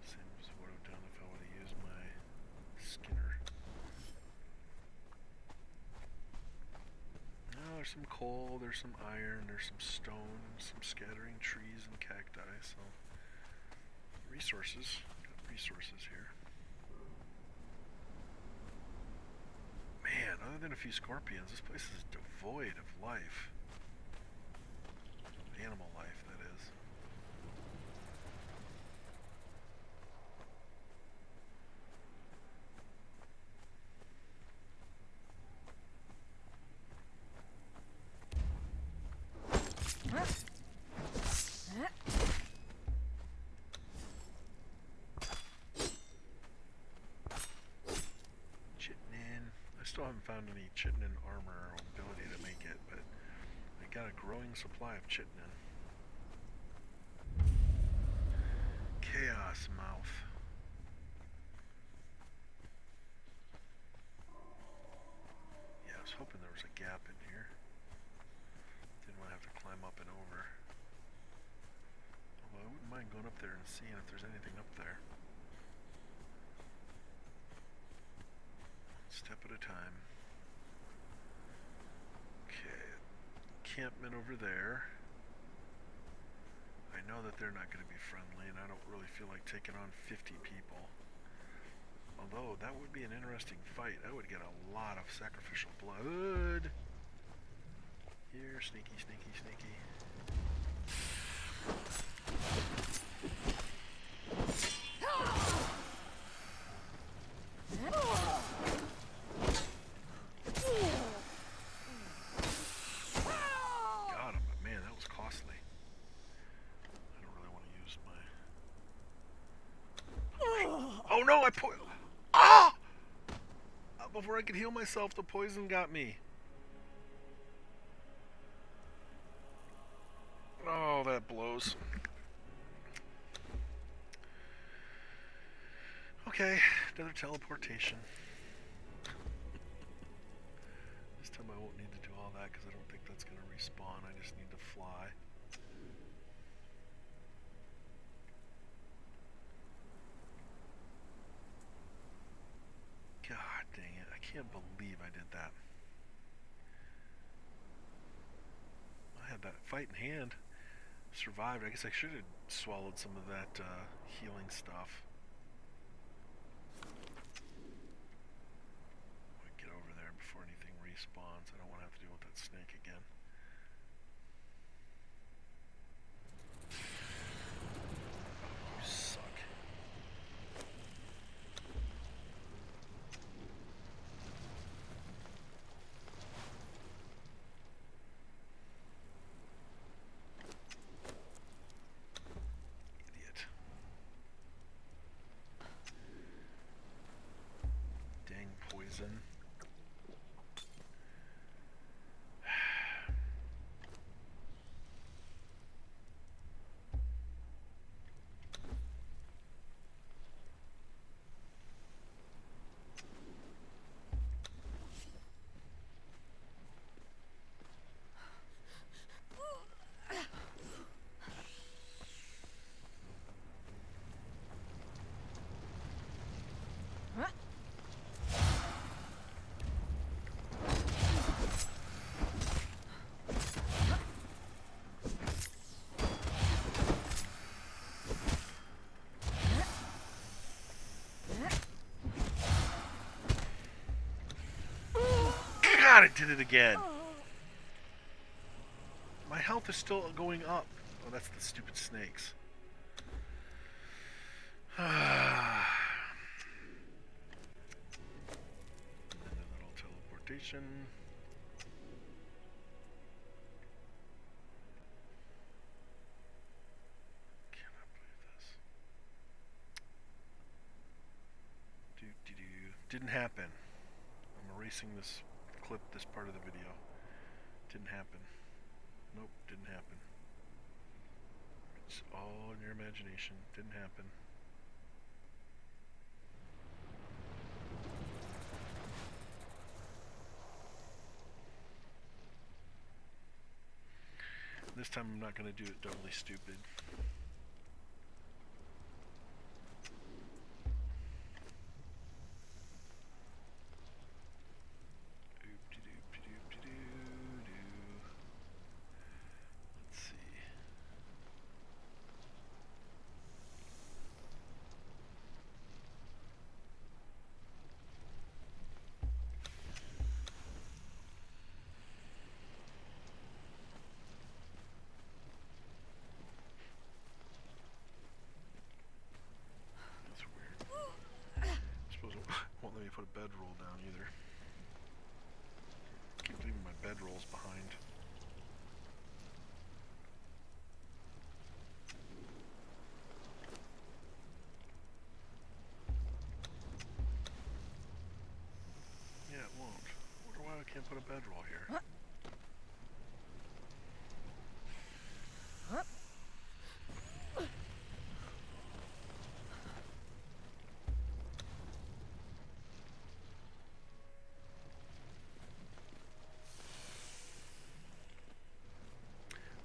Same as what I've done if I would have used my Skinner. Oh, there's some coal, there's some iron, there's some stone, some scattering trees and cacti, so resources. Got resources here. Man, other than a few scorpions, this place is devoid of life. Animal life, that is. I still haven't found any chitin armor or ability to make it, but I got a growing supply of chitin. Chaos mouth. Yeah, I was hoping there was a gap in here. Didn't want to have to climb up and over. Although I wouldn't mind going up there and seeing if there's anything up there. Step at a time. Okay, encampment over there. I know that they're not going to be friendly, and I don't really feel like taking on 50 people. Although, that would be an interesting fight. I would get a lot of sacrificial blood. Here, sneaky, sneaky, sneaky. Got him, but man, that was costly. I don't really want to use my... Oh no, Ah! Before I could heal myself, the poison got me. Oh, that blows. Okay, another teleportation. This time I won't need to do all that because I don't think that's going to respawn. I just need to fly. God dang it, I can't believe I did that. I had that fight in hand. Survived. I guess I should have swallowed some of that healing stuff. Get over there before anything respawns. I don't want to have to deal with that snake again. You suck. Idiot. Dang poison. God, I did it again. My health is still going up. Oh, that's the stupid snakes. And then a little teleportation. Cannot believe this. Didn't happen. I'm erasing this clip, this part of the video. Didn't happen. Nope, didn't happen. It's all in your imagination. Didn't happen. This time I'm not going to do it doubly stupid. Let's see. That's weird. I suppose it won't let me put a bedroll down either. Keep leaving my bedrolls behind. Yeah, it won't. I wonder why I can't put a bedroll here.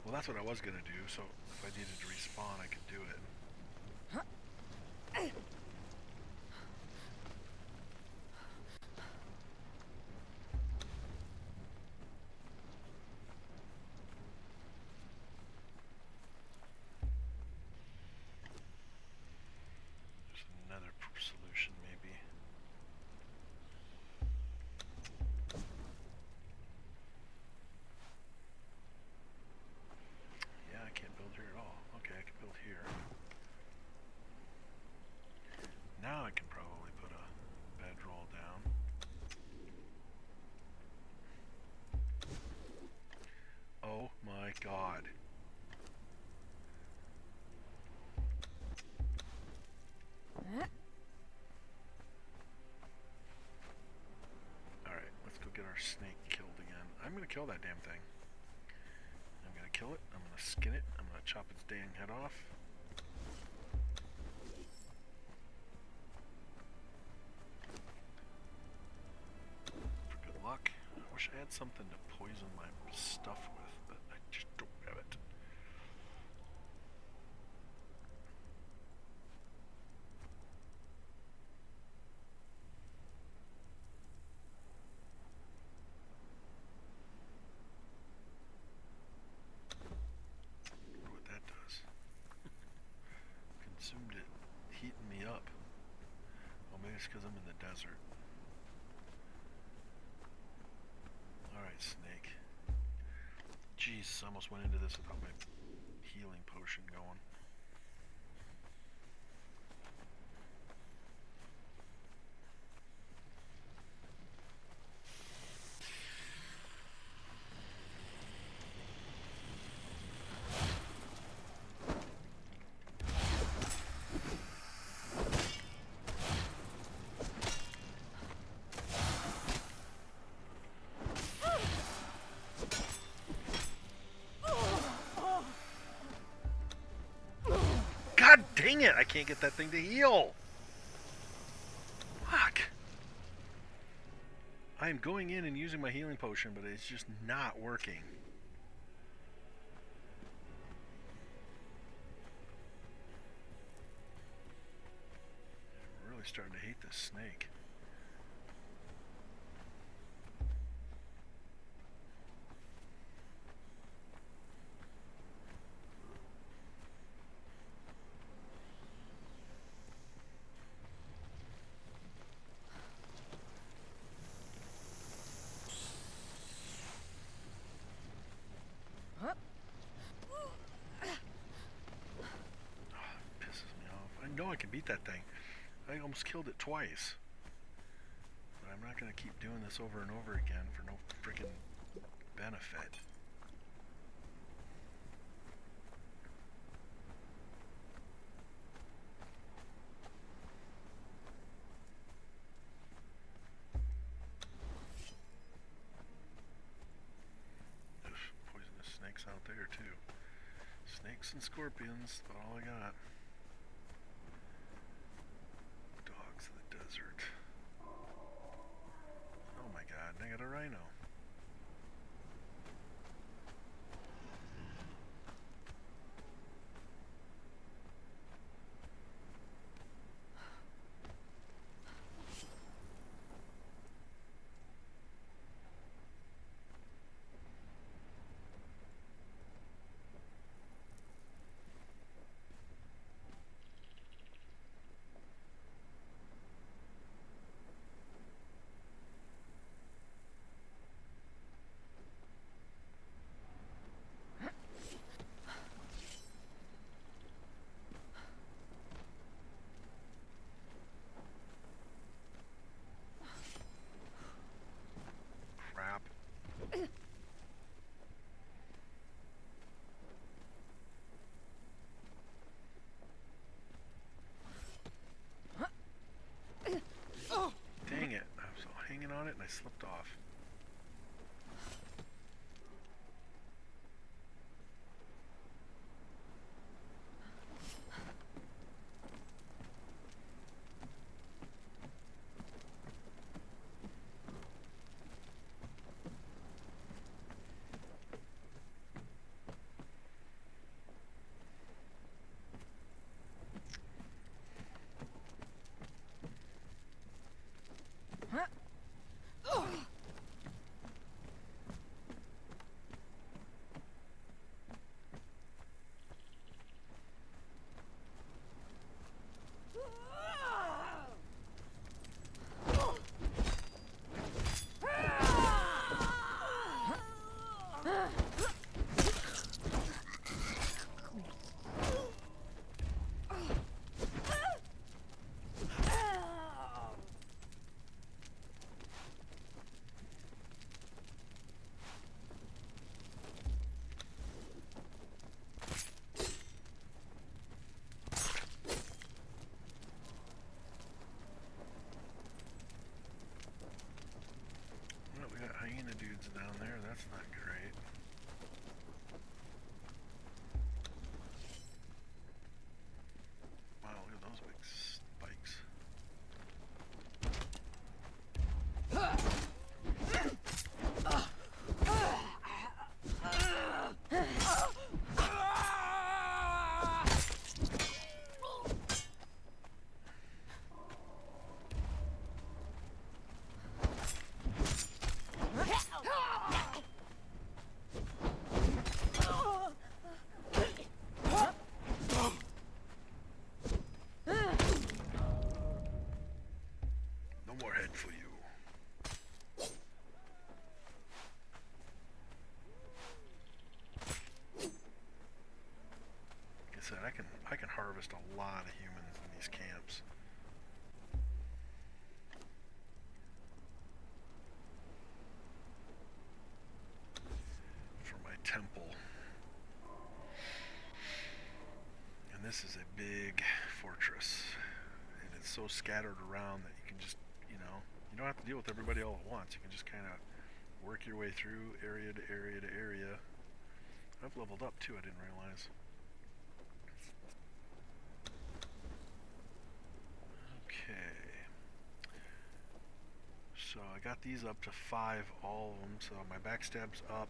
Well, that's what I was going to do, so if I needed to respawn, I could do it. There's another solution, maybe. Yeah, I can't build here at all. Okay, I can build here. Now I can probably put a bedroll down. Oh my god. Alright, let's go get our snake killed again. I'm gonna kill that damn thing. I'm gonna kill it, I'm gonna skin it, I'm gonna chop its dang head off. For good luck. I wish I had something to poison my stuff with, but I just don't have it. Wonder what that does. Consumed it, heating me up. Oh, maybe it's because I'm in the desert. Alright, snake. Jeez, I almost went into this without my healing potion going. God dang it! I can't get that thing to heal! Fuck! I am going in and using my healing potion, but it's just not working. I'm really starting to hate this snake. I know I can beat that thing. I almost killed it twice. But I'm not going to keep doing this over and over again for no freaking benefit. out there too. Snakes and scorpions, about all I got. Dogs of the desert. Oh my god, I got a rhino. Crap. Dang it. I was all hanging on it and I slipped off. Well, we got hyena dudes down there, that's not great. Wow, look at those big spikes. No more head for you. Like I said, I can harvest a lot of humans in these camps. For my temple. And this is a big fortress. And it's so scattered around that you can just, you don't have to deal with everybody all at once. You can just kind of work your way through area to area to area. I've leveled up too, I didn't realize. Okay. So I got these up to 5, all of them. So my backstab's up.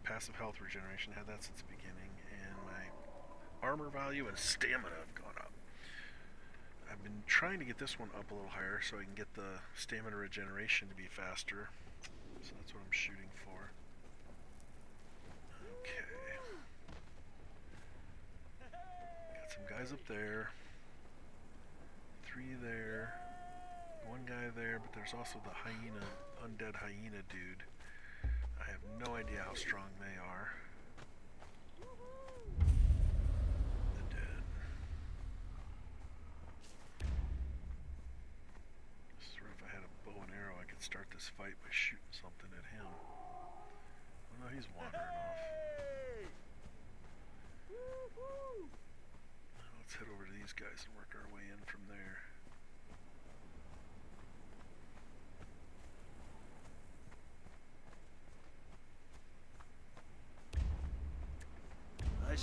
Passive health regeneration, had that since the beginning. And my armor value and stamina have gone up. I've been trying to get this one up a little higher so I can get the stamina regeneration to be faster. So that's what I'm shooting for. Okay. Got some guys up there. 3 there. 1 guy there, but there's also the hyena, undead hyena dude. I have no idea how strong they are. The dead. Sort of if I had a bow and arrow, I could start this fight by shooting something at him. Oh no, he's wandering off. Now let's head over to these guys and work our way in from there.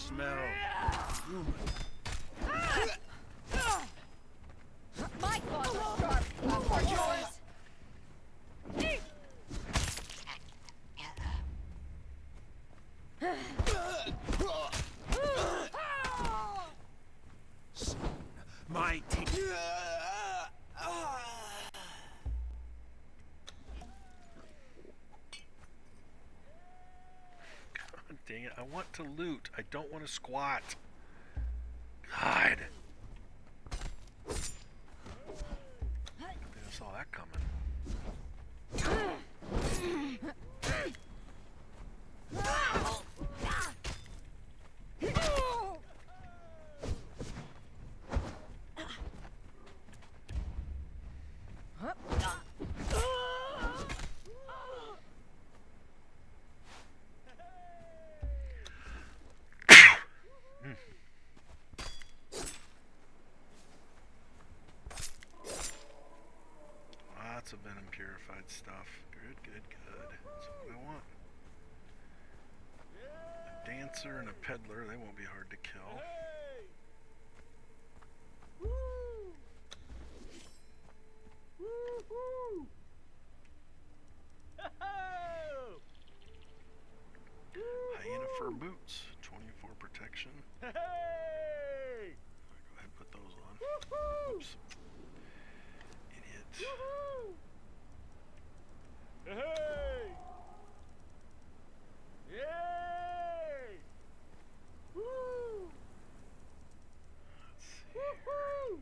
smell. Human. My claws are sharp. Or yours. My teeth. God dang it. I want to loot. I don't want to squat. God. I saw that coming. Lots of venom purified stuff. Good, good, good. That's what I want. A dancer and a peddler, they won't be hard to kill. Hyena fur boots, 24 protection. I'll go ahead and put those on. Oops. Idiot. Let's see here. Food.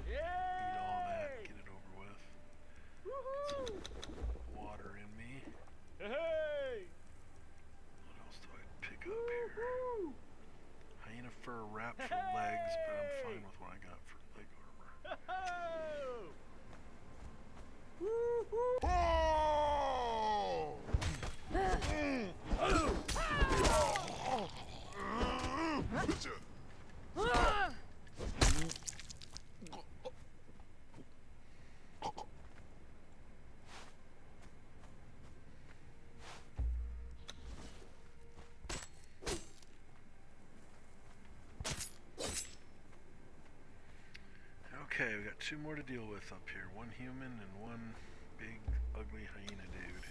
Eat all that. Get it over with. Get some water in me. What else do I pick up here? Hyena fur wrap for legs, but I'm fine with what I got for leg armor. Okay, we got two more to deal with up here. One human and one big, ugly hyena dude.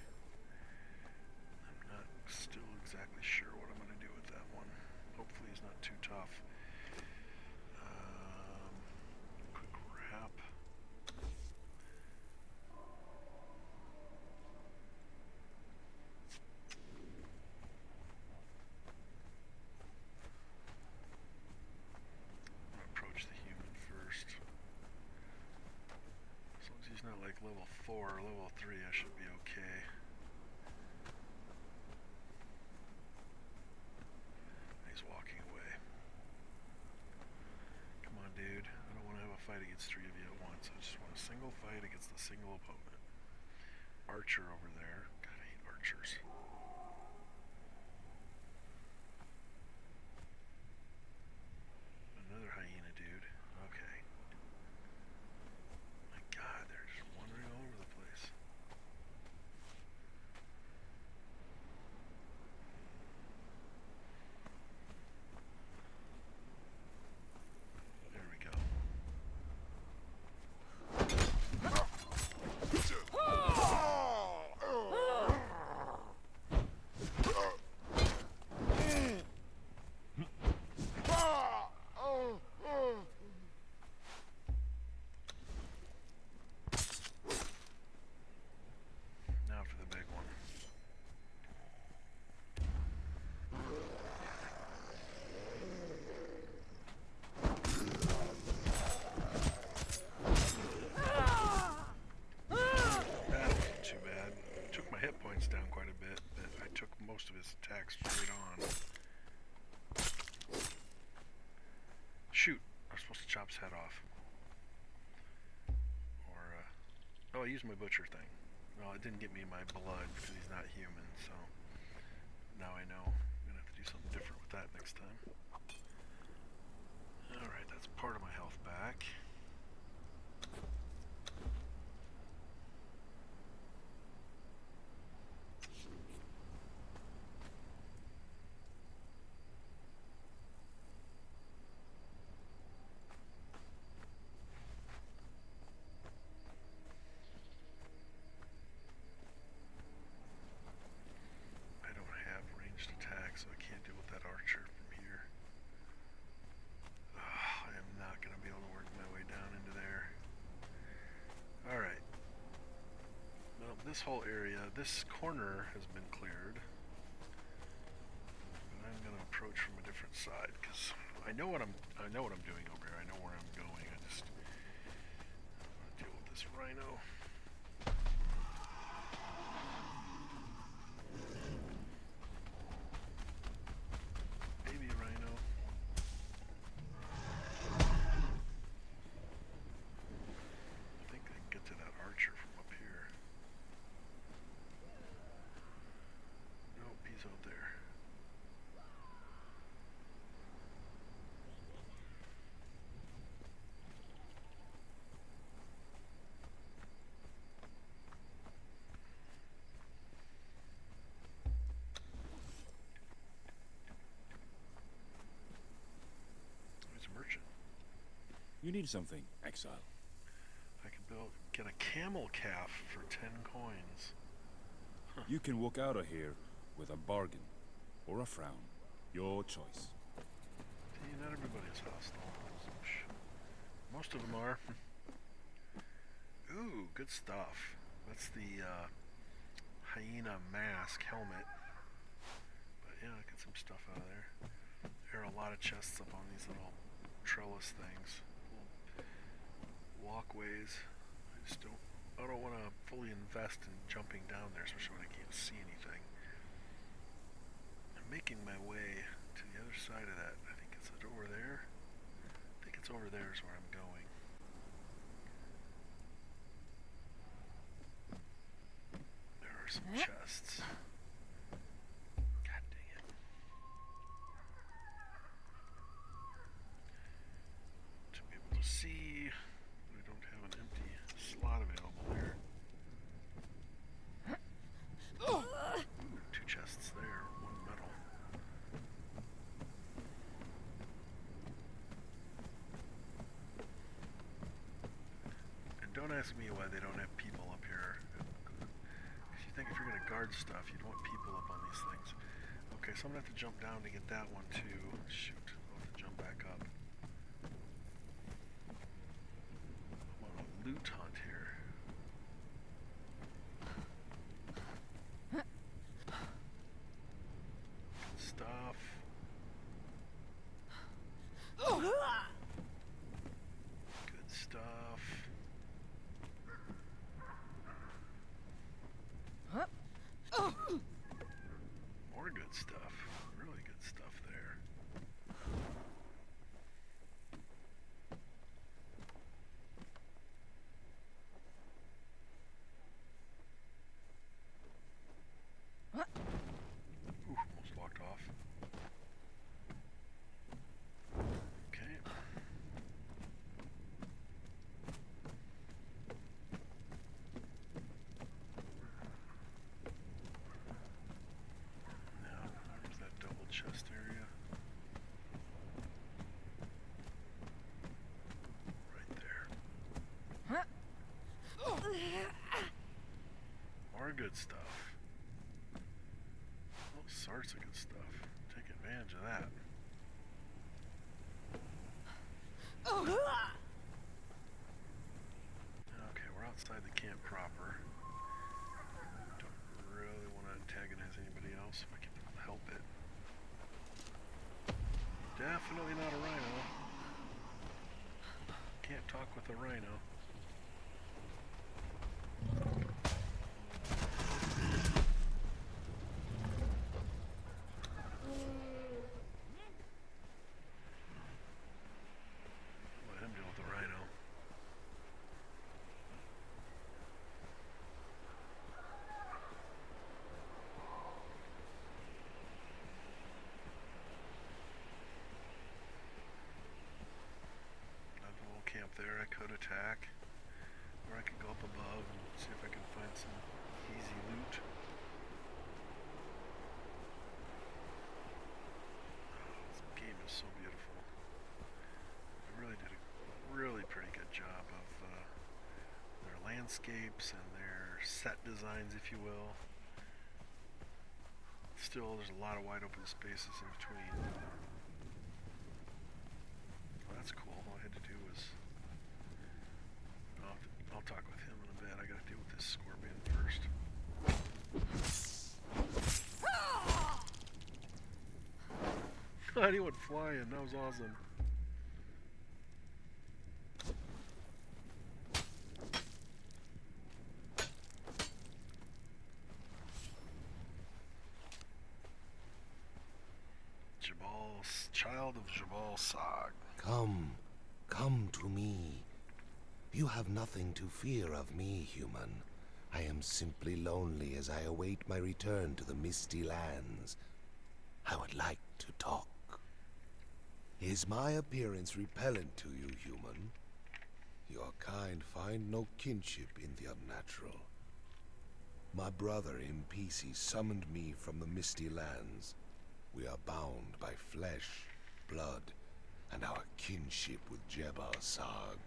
I'm not still exactly sure what I'm going to do with that one. Hopefully he's not too tough. Quick wrap. I'm going to approach the human first. As long as he's not like level 4 or level 3, I should be okay. He's walking away. Come on, dude. I don't want to have a fight against 3 of you at once. I just want a single fight against a single opponent. Archer over there. God, I hate archers. Another hyena dude. Okay. My God, they're just wandering all over the place. There we go. Now for the big one. That wasn't too bad. Took my hit points down quite a bit, but I took most of his attacks straight on. Shoot! I was supposed to chop his head off. Or, oh, I used my butcher thing. Well, it didn't get me my blood because he's not human, so now I know. I'm gonna have to do something different with that next time. Alright, that's part of my health back. this whole area, this corner has been cleared. But I'm gonna approach from a different side because I know what I'm doing over here. I know where I'm going. I just want to deal with this rhino. Baby rhino. I think I can get to that archer from up here. Nope, he's out there. He's a merchant. You need something, Exile. I can get a camel calf for 10 coins. You can walk out of here with a bargain or a frown. Your choice. See, not everybody's hostile. Most of them are. Ooh, good stuff. That's the hyena mask helmet. But yeah, get some stuff out of there. There are a lot of chests up on these little trellis things. Walkways. I don't want to fully invest in jumping down there, especially when I can't see anything. I'm making my way to the other side of that. I think it's over there. I think it's over there is where I'm going. There are some chests. God dang it. To be able to see, I don't have an empty slot available there. Ooh, 2 chests there, 1 metal. And don't ask me why they don't have people up here. Because you think if you're going to guard stuff, you'd want people up on these things. Okay, so I'm going to have to jump down to get that one too. Shoot, I'll have to jump back up. I'm on a loot hunt here. Good stuff. Good stuff. More good stuff. Really good stuff there. Ooh, almost walked off. Okay. Now, there's that double chest area. Right there. More good stuff. All sorts of good stuff. Take advantage of that. Okay, we're outside the camp proper. Don't really want to antagonize anybody else if I can help it. Definitely not a rhino. Can't talk with a rhino. Let him deal with the rhino. Another little camp there. I could attack, or I could go up above and see if I can find some easy loot. This game is so beautiful. They really did a really pretty good job of their landscapes and their set designs, if you will. Still, there's a lot of wide open spaces in between. Well, that's cool. All I had to do was... I'll talk with him in a bit. I gotta deal with this scorpion first. He went flying. That was awesome. Jabal, child of Jabal Sag. Come, come to me. You have nothing to fear of me, human. I am simply lonely as I await my return to the Misty Lands. I would like to talk. Is my appearance repellent to you, human? Your kind find no kinship in the unnatural. My brother Impisi summoned me from the Misty Lands. We are bound by flesh, blood, and our kinship with Jebel Sag.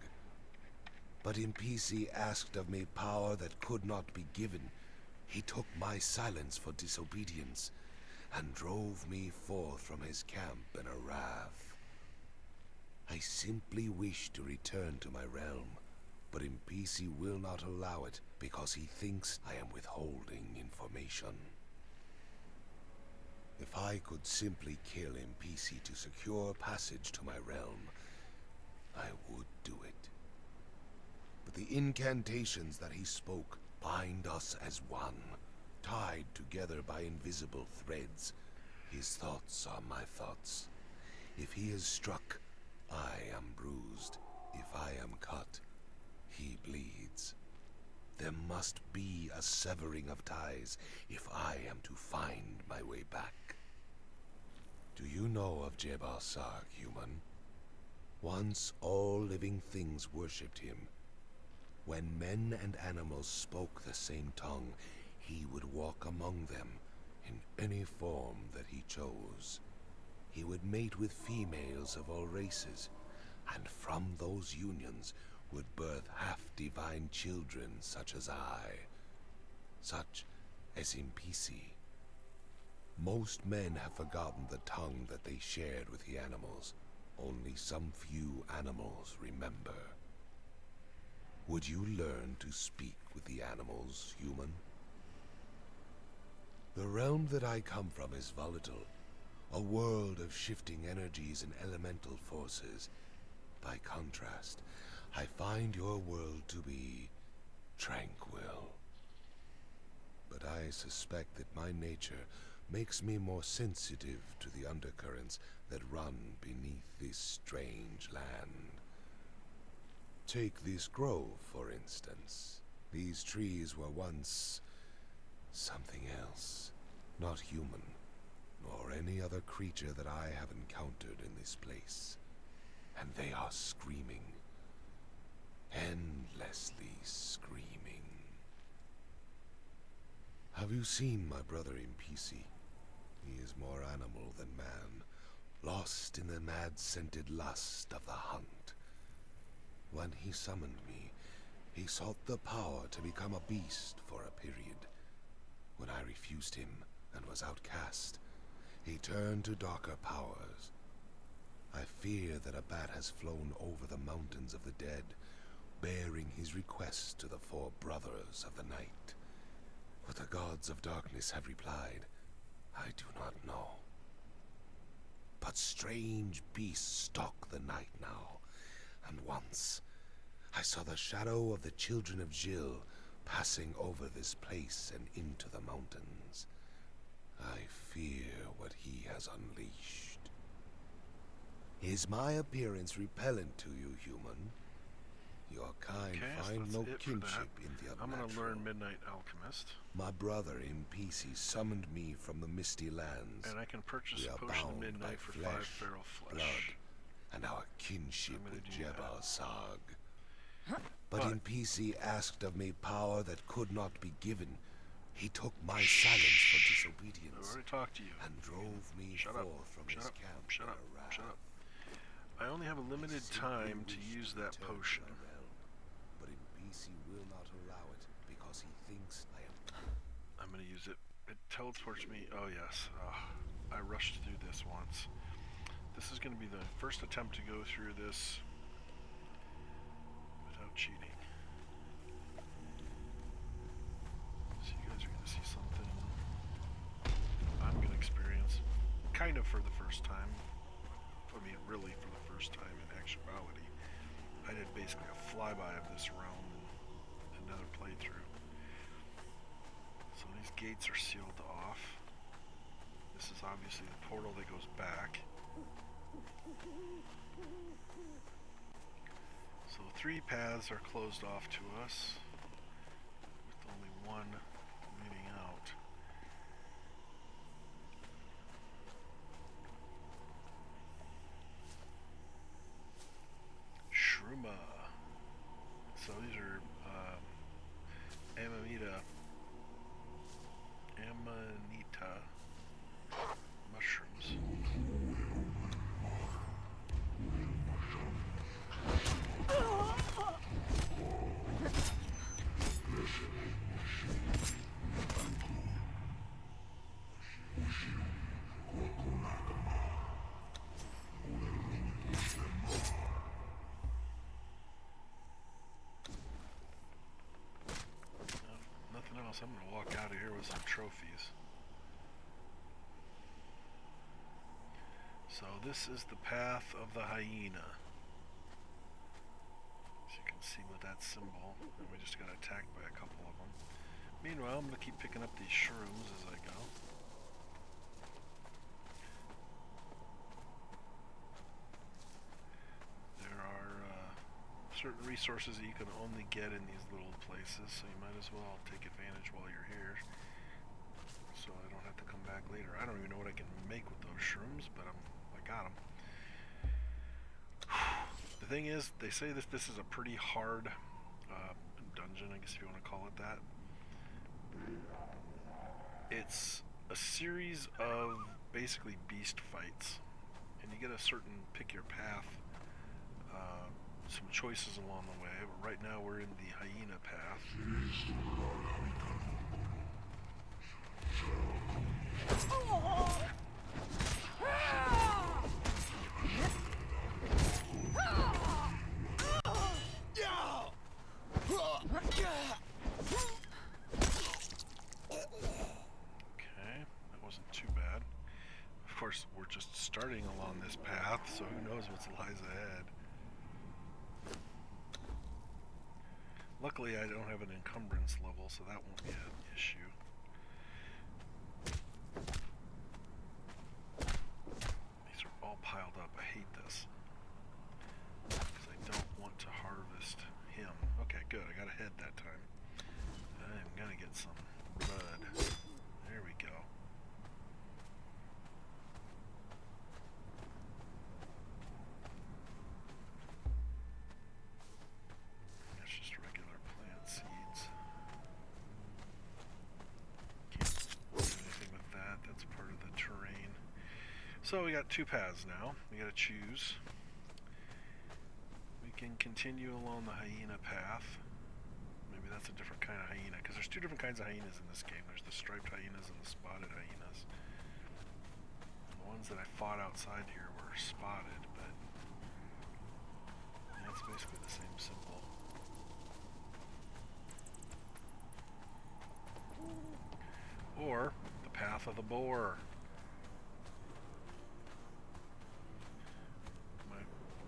But Impisi asked of me power that could not be given. He took my silence for disobedience, and drove me forth from his camp in a wrath. I simply wish to return to my realm, but Impisi will not allow it because he thinks I am withholding information. If I could simply kill Impisi to secure passage to my realm, I would do it. But the incantations that he spoke bind us as one, tied together by invisible threads. His thoughts are my thoughts. If he is struck, I am bruised. If I am cut, he bleeds. There must be a severing of ties if I am to find my way back. Do you know of Jebel Sag, human? Once all living things worshipped him. When men and animals spoke the same tongue, he would walk among them in any form that he chose. He would mate with females of all races, and from those unions would birth half-divine children such as I, such as Impisi. Most men have forgotten the tongue that they shared with the animals. Only some few animals remember. Would you learn to speak with the animals, human? The realm that I come from is volatile, a world of shifting energies and elemental forces. By contrast, I find your world to be tranquil. But I suspect that my nature makes me more sensitive to the undercurrents that run beneath this strange land. Take this grove, for instance. These trees were once something else, not human, nor any other creature that I have encountered in this place. And they are screaming, endlessly screaming. Have you seen my brother Impisi? He is more animal than man, lost in the mad-scented lust of the hunt. When he summoned me, he sought the power to become a beast for a period. When I refused him and was outcast, he turned to darker powers. I fear that a bat has flown over the mountains of the dead, bearing his request to the four brothers of the night. What the gods of darkness have replied, I do not know. But strange beasts stalk the night now, and once I saw the shadow of the children of Jil passing over this place and into the mountains. I fear what he has unleashed. Is my appearance repellent to you, human? Your kind find no kinship in the unnatural. I'm gonna learn Midnight Alchemist. My brother Impisi summoned me from the Misty Lands. And I can purchase We a are potion of bound midnight by for flesh, 5 feral flesh. blood, and our kinship I'm gonna with do Jebel that. Sag. But But- Impisi asked of me power that could not be given. He took my silence for I've disobedience already talked to you. and drove me Shut up. forth from Shut his up. camp Shut in up. a wrath. Shut up. I only have a limited Simply time to wish use that return to potion. my realm, but Impisi will not allow it because he thinks I am. I'm gonna use it. It teleports me. Oh yes. I rushed through this once. This is gonna be the first attempt to go through this without cheating. So you guys are gonna see something I'm gonna experience kind of for the first time. I mean, really for the first time in actuality. I did basically a flyby of this realm in another playthrough. So these gates are sealed off. This is obviously the portal that goes back. So 3 paths are closed off to us, with only one leading out. Shruma. So these are Amanita mushrooms. Nothing else. I'm going to walk out of here with some trophies. So this is the path of the hyena. As you can see with that symbol, and we just got attacked by a couple of them. Meanwhile, I'm going to keep picking up these shrooms as I go. There are certain resources that you can only get in these little places, so you might as well take advantage while you're here, so I don't have to come back later. I don't even know what I can make with those shrooms, but I got them. The thing is, they say this is a pretty hard dungeon, I guess if you want to call it that. It's a series of basically beast fights, and you get a certain pick your path, some choices along the way, but right now we're in the hyena path. Okay, that wasn't too bad. Of course, we're just starting along this path, so who knows what lies ahead. Luckily, I don't have an encumbrance level, so that won't be an issue. These are all piled up. I hate this, because I don't want to harvest him. Okay, good. I got ahead that time. I'm gonna get some blood. There we go. That's just regular plant seeds. Can't do anything with that. That's part of the terrain. So we got 2 paths now. We gotta choose. We can continue along the hyena path. Maybe that's a different kind of hyena, because there's 2 different kinds of hyenas in this game. There's the striped hyenas and the spotted hyenas. And the ones that I fought outside here were spotted, but yeah, it's basically the same symbol. Or the path of the boar.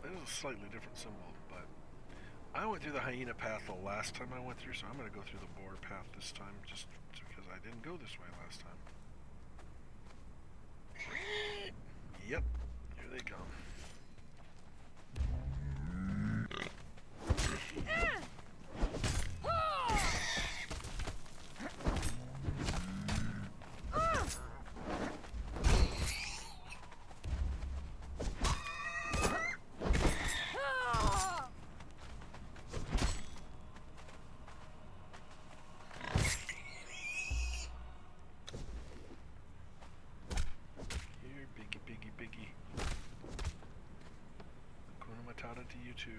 That is a slightly different symbol, but I went through the hyena path the last time I went through, so I'm going to go through the boar path this time, just because I didn't go this way last time. Yep, here they come. To you too.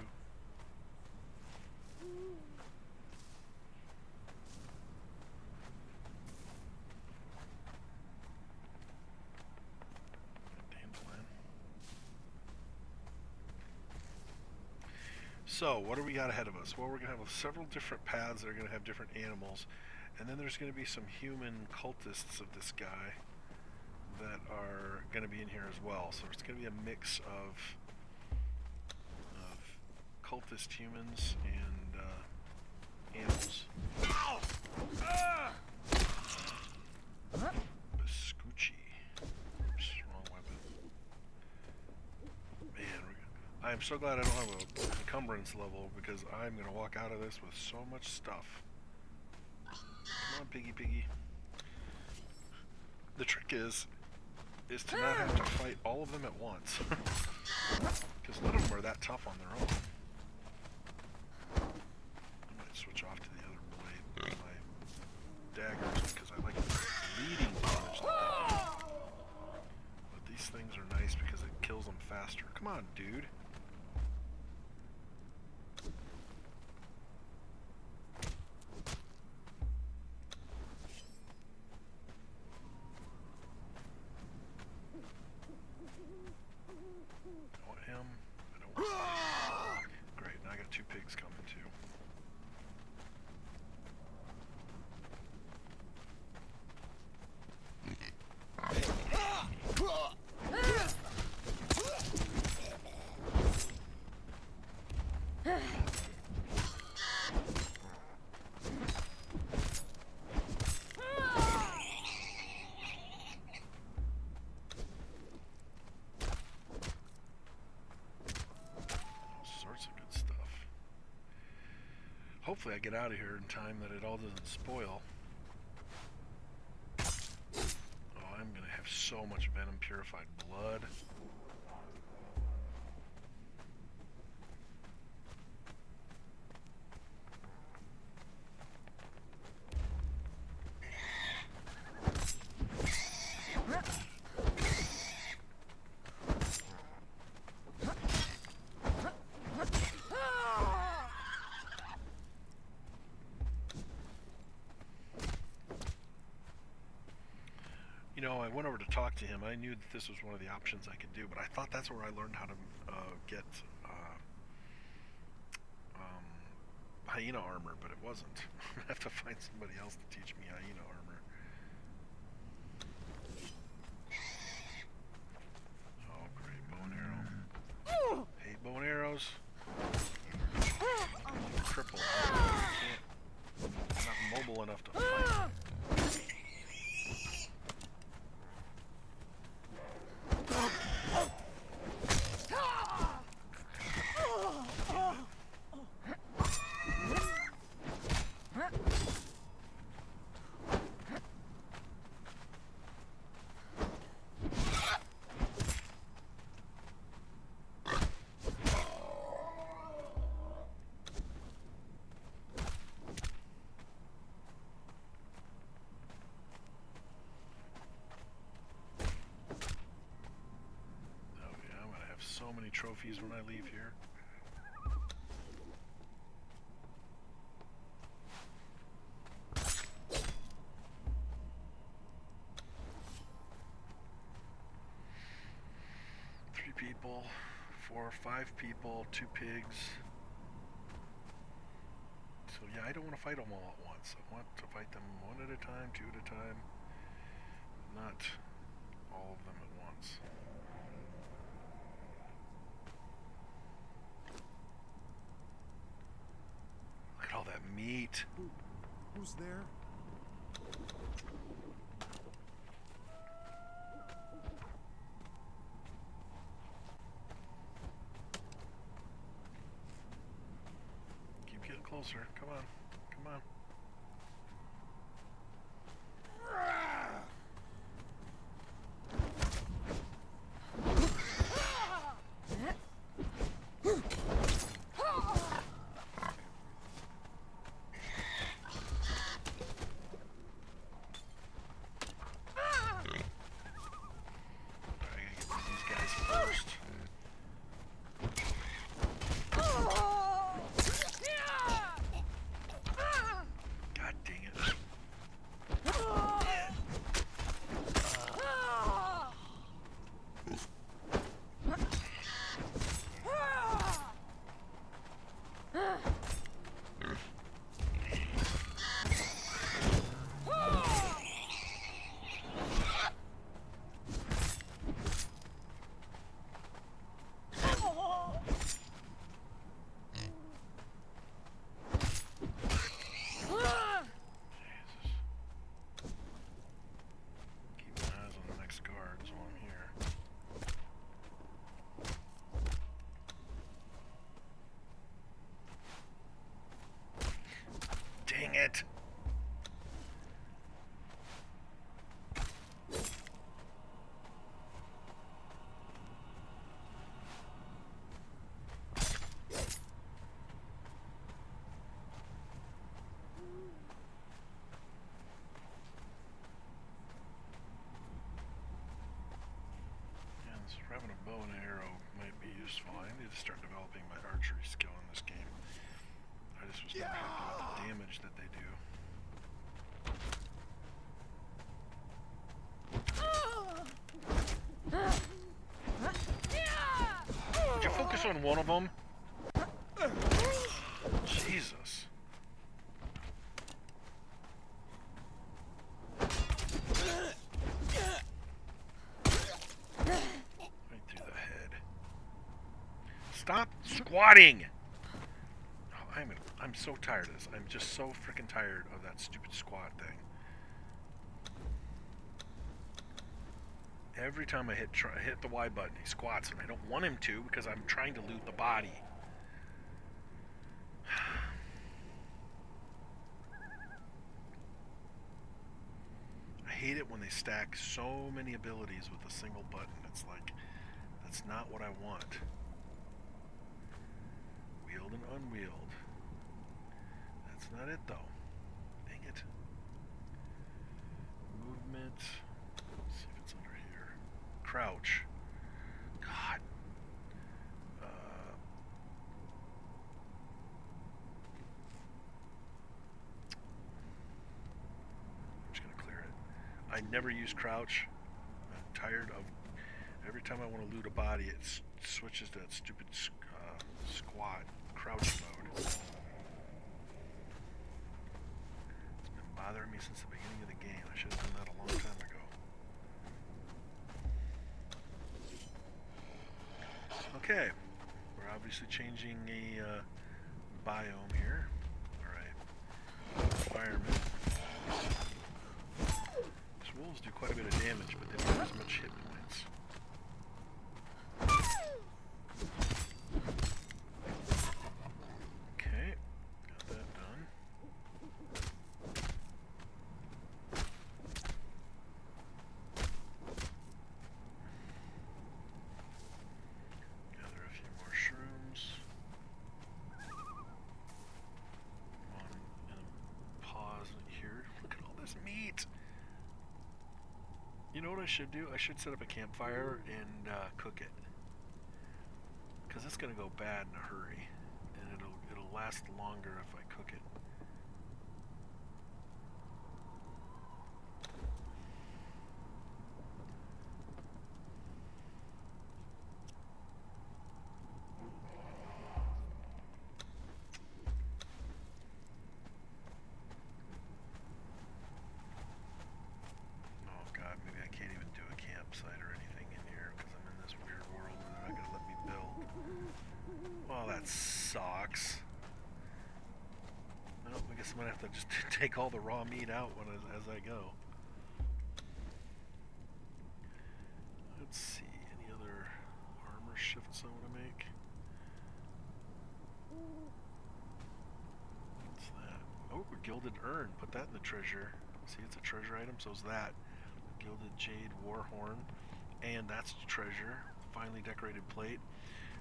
So, what do we got ahead of us? Well, we're going to have several different paths that are going to have different animals, and then there's going to be some human cultists of this guy that are going to be in here as well. So it's going to be a mix of cultist humans and animals. Biscucci. Oops, wrong weapon. Man, I am so glad I don't have a encumbrance level because I'm going to walk out of this with so much stuff. Come on, piggy piggy. The trick is to not have to fight all of them at once. Because none of them are that tough on their own. I might switch off to the other blade with my daggers because I like the bleeding damage that they do. But these things are nice because it kills them faster. Come on, dude. I want him. I don't want him. Great, now I got 2 pigs coming too. Hopefully I get out of here in time that it all doesn't spoil. Oh, I'm gonna have so much venom purified blood. You know, I went over to talk to him. I knew that this was one of the options I could do, but I thought that's where I learned how to get hyena armor, but it wasn't. I'm gonna have to find somebody else to teach me hyena armor. Oh, great, bow and arrow. Hate bow and arrows. Cripple. I'm not mobile enough to fight. So many trophies when I leave here. Three people, 4 or 5 people, 2 pigs. So yeah, I don't want to fight them all at once. I want to fight them 1 at a time, 2 at a time, not all of them at once. All that meat. Who's there? Keep getting closer. Come on. Come on. Grabbing a bow and arrow might be useful. I need to start developing my archery skill in this game. I just was never happy with the damage that they do. Would you focus on one of them? Jesus. Right through the head. Stop squatting! Oh, I'm so tired of this. I'm just so freaking tired of that stupid squat thing. Every time I hit the Y button, he squats, and I don't want him to because I'm trying to loot the body. I hate it when they stack so many abilities with a single button. It's like, that's not what I want. Wield and unwield. That's not it, though. Dang it. Movement. Let's see if it's under here. Crouch. God. I'm just gonna clear it. I never use crouch. I'm tired of every time I want to loot a body, it switches to that stupid squat crouch mode. It's been bothering me since the beginning of the game. I should have done that a long time ago. Okay, we're obviously changing a biome here. Alright, firemen. These wolves do quite a bit of damage, but they don't have as much hit points. Okay, got that done. Gather a few more shrooms. Pause here. Look at all this meat. You know what I should do? I should set up a campfire and cook it, because it's gonna go bad in a hurry, and it'll last longer if I cook it. Oh God, maybe I can't even do a campsite or anything in here because I'm in this weird world where they're not gonna let me build. Well, that sucks. Well, I guess I'm gonna have to just take all the raw meat out as I go. Let's see, any other armor shifts I want to make? What's that? Oh, a gilded urn. Put that in the treasure. See, it's a treasure item, so is that. Gilded jade warhorn. And that's treasure. Finely decorated plate.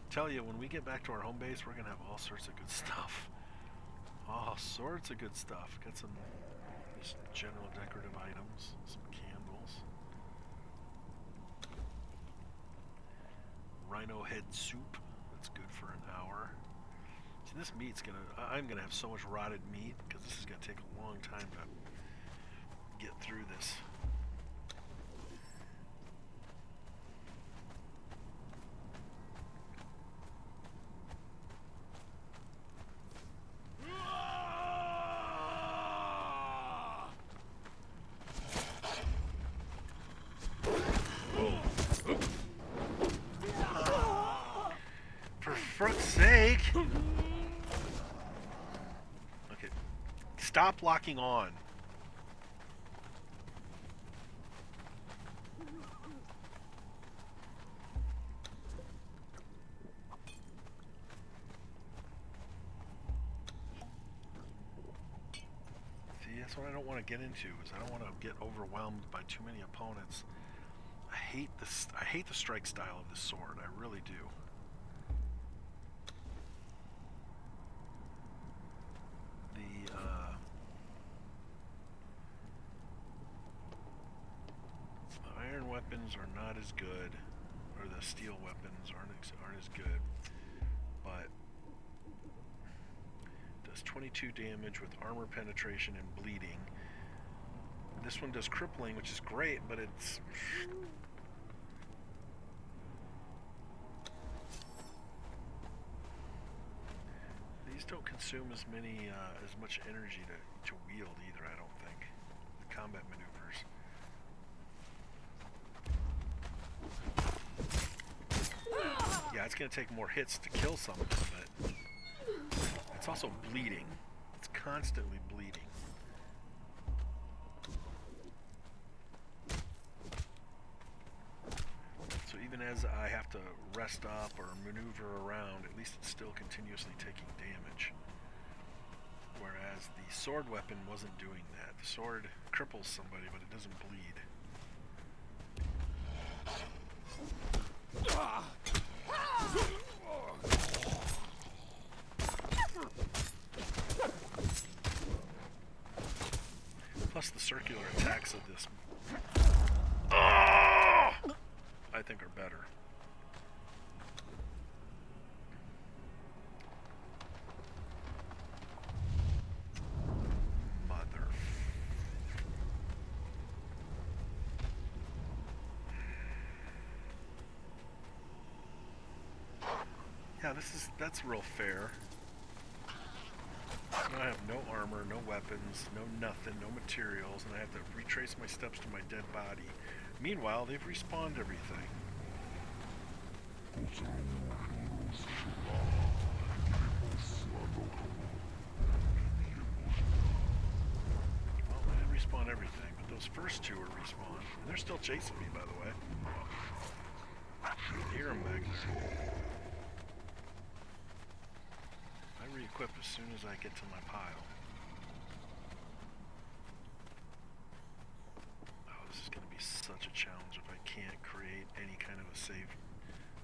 Tell you, when we get back to our home base, we're gonna have all sorts of good stuff. All sorts of good stuff. Got some just general decorative items, some candles. Rhino head soup. That's good for an hour. See, this meat's I'm gonna have so much rotted meat because this is gonna take a long time to get through this. For fuck's sake! Okay. Stop locking on. See, that's what I don't want to get into, is I don't want to get overwhelmed by too many opponents. I hate the strike style of this sword, I really do. The iron weapons are not as good. or the steel weapons aren't as good, but does 22 damage with armor penetration and bleeding. This one does crippling, which is great, but it's these don't consume as much energy to wield either. I don't think the combat maneuvers. Yeah, it's going to take more hits to kill something, but it's also bleeding. It's constantly bleeding. So even as I have to rest up or maneuver around, at least it's still continuously taking damage. Whereas the sword weapon wasn't doing that. The sword cripples somebody, but it doesn't bleed. Plus the circular attacks of this I think are better. Mother. Yeah, that's real fair. So I have no armor, no weapons, no nothing, no materials, and I have to retrace my steps to my dead body. Meanwhile, they've respawned everything. Well, they didn't respawn everything, but those first two are respawned. And they're still chasing me, by the way. I hear them back there. I re-equip as soon as I get to my pile. Oh, this is going to be such a challenge if I can't create any kind of a safe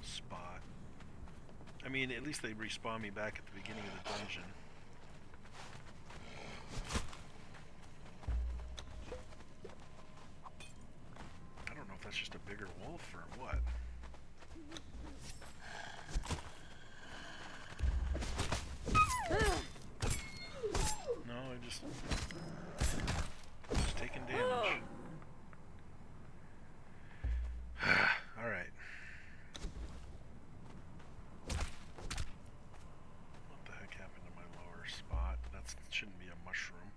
spot. I mean, at least they respawn me back at the beginning of the dungeon. I don't know if that's just a bigger wolf or what. No, I just taking damage. Alright. What the heck happened to my lower spot? That shouldn't be a mushroom.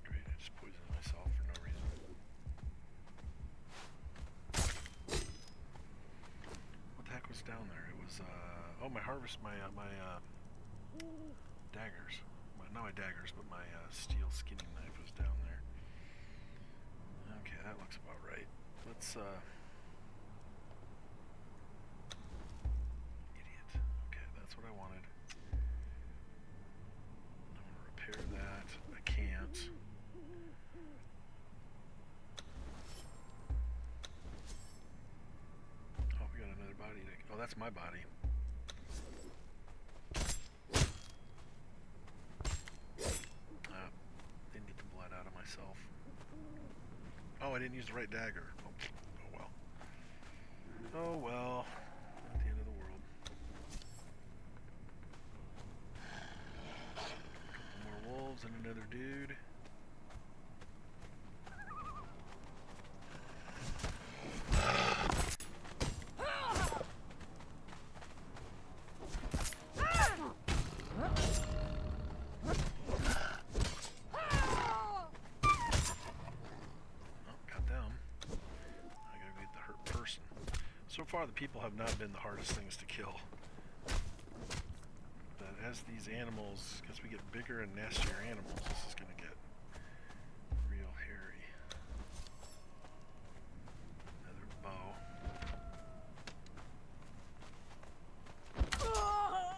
Great, I just poisoned myself for no reason. What the heck was down there? It was, oh, my harvest, my daggers. Not my daggers, but my steel skinning knife was down there. Okay, that looks about right. Let's, idiot. Okay, that's what I wanted. I'm gonna repair that. I can't. Oh, we got another body to... Oh, that's my body. Didn't get the blood out of myself. Oh, I didn't use the right dagger. Oh well. Oh well. Not the end of the world. A couple more wolves and another dude. So far, the people have not been the hardest things to kill. But as these animals, as we get bigger and nastier animals, this is going to get real hairy. Another bow. Oh!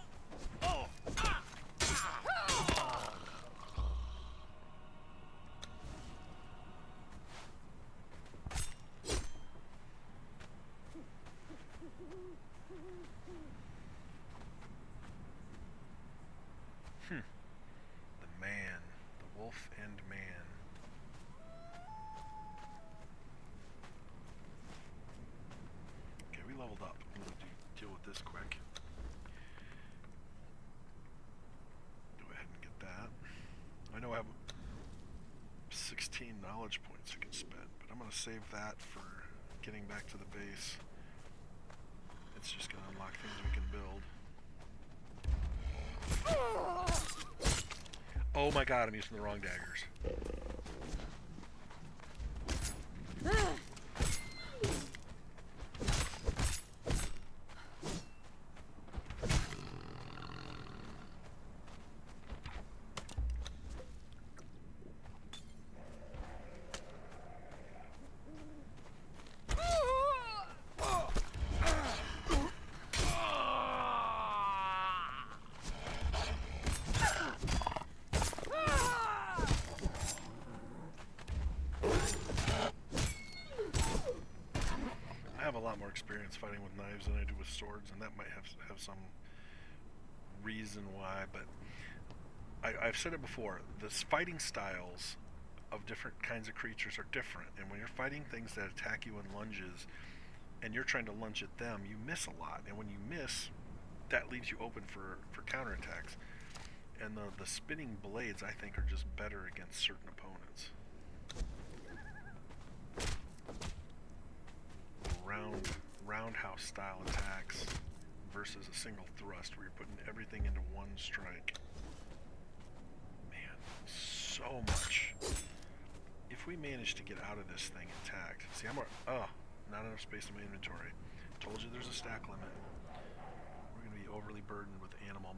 The man, the can spend. But I'm going to save that for getting back to the base. It's just going to unlock things we can build. Oh my god, I'm using the wrong daggers. I have a lot more experience fighting with knives than I do with swords, and that might have some reason why, but I've said it before, the fighting styles of different kinds of creatures are different, and when you're fighting things that attack you in lunges, and you're trying to lunge at them, you miss a lot, and when you miss, that leaves you open for counterattacks. And the spinning blades, I think, are just better against certain opponents. Roundhouse style attacks versus a single thrust where you're putting everything into one strike. Man, so much. If we manage to get out of this thing intact, see, not enough space in my inventory. Told you there's a stack limit. We're gonna be overly burdened with animal,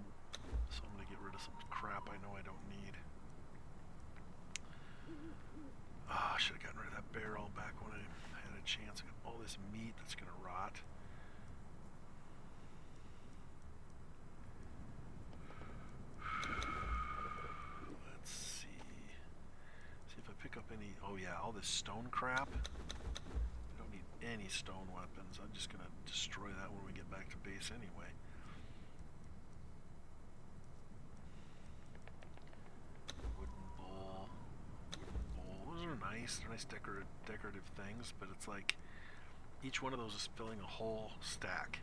so I'm gonna get rid of some crap I know I don't need. I should have gotten rid of that barrel back when I had a chance. I got all this meat that's gonna rot. Let's see. See if I pick up any. Oh yeah, all this stone crap. I don't need any stone weapons. I'm just gonna destroy that when we get back to base anyway. Wooden bowl. Those are nice. They're nice decorative things, but it's like each one of those is filling a whole stack.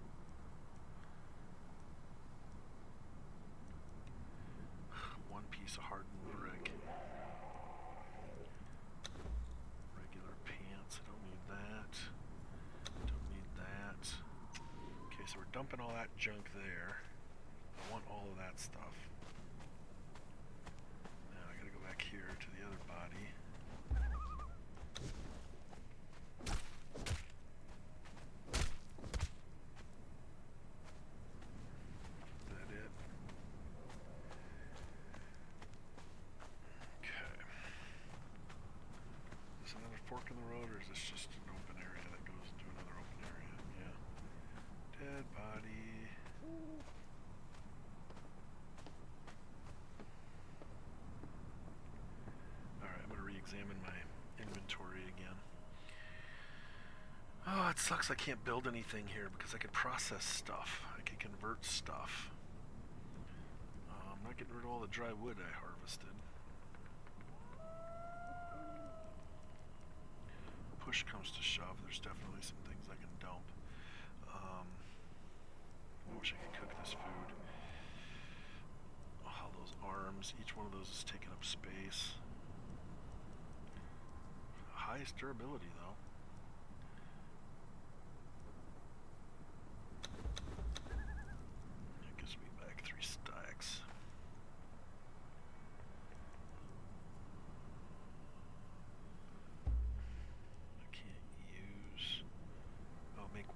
One piece of hardened brick. Regular pants. I don't need that. Don't need that. Okay, so we're dumping all that junk there. I want all of that stuff. Now I gotta go back here to the other body. Fork in the road, or is this just an open area that goes into another open area? Yeah. Dead body. Alright, I'm going to re-examine my inventory again. Oh, it sucks I can't build anything here because I could process stuff. I could convert stuff. I'm not getting rid of all the dry wood I harvested. Push comes to shove, there's definitely some things I can dump. I wish I could cook this food. Oh, those arms, each one of those is taking up space. Highest durability though. That gives me back 3 stacks.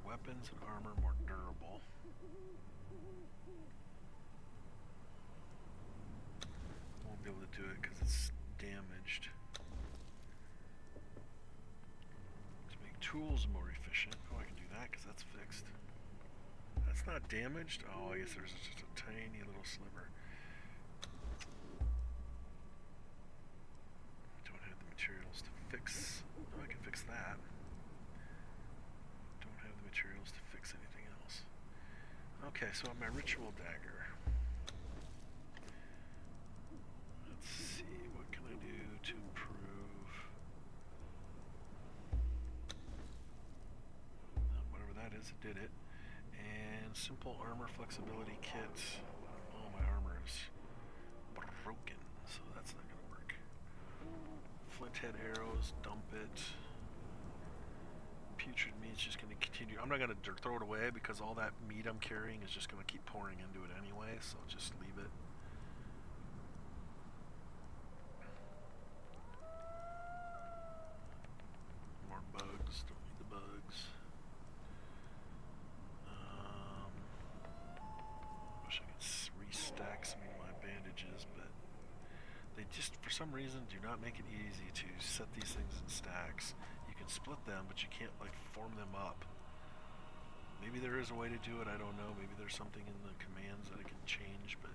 Weapons and armor more durable. Won't be able to do it because it's damaged. To make tools more efficient. Oh, I can do that because that's fixed. That's not damaged. Oh, I guess there's just a tiny little sliver. Don't have the materials to fix. Oh, I can fix that. Materials to fix anything else. Okay, so on my ritual dagger. Let's see, what can I do to improve? Whatever that is, it did it. And simple armor flexibility kit. Oh, my armor is broken, so that's not gonna work. Flint head arrows, dump it. Putrid meat's just going to continue. I'm not going to throw it away because all that meat I'm carrying is just going to keep pouring into it anyway, so just leave it. More bugs, don't need the bugs. Wish I could restack some of my bandages, but they just, for some reason, do not make it easy to set these things in stacks. You can split them, but you can't, like, form them up. Maybe there is a way to do it, I don't know. Maybe there's something in the commands that I can change, but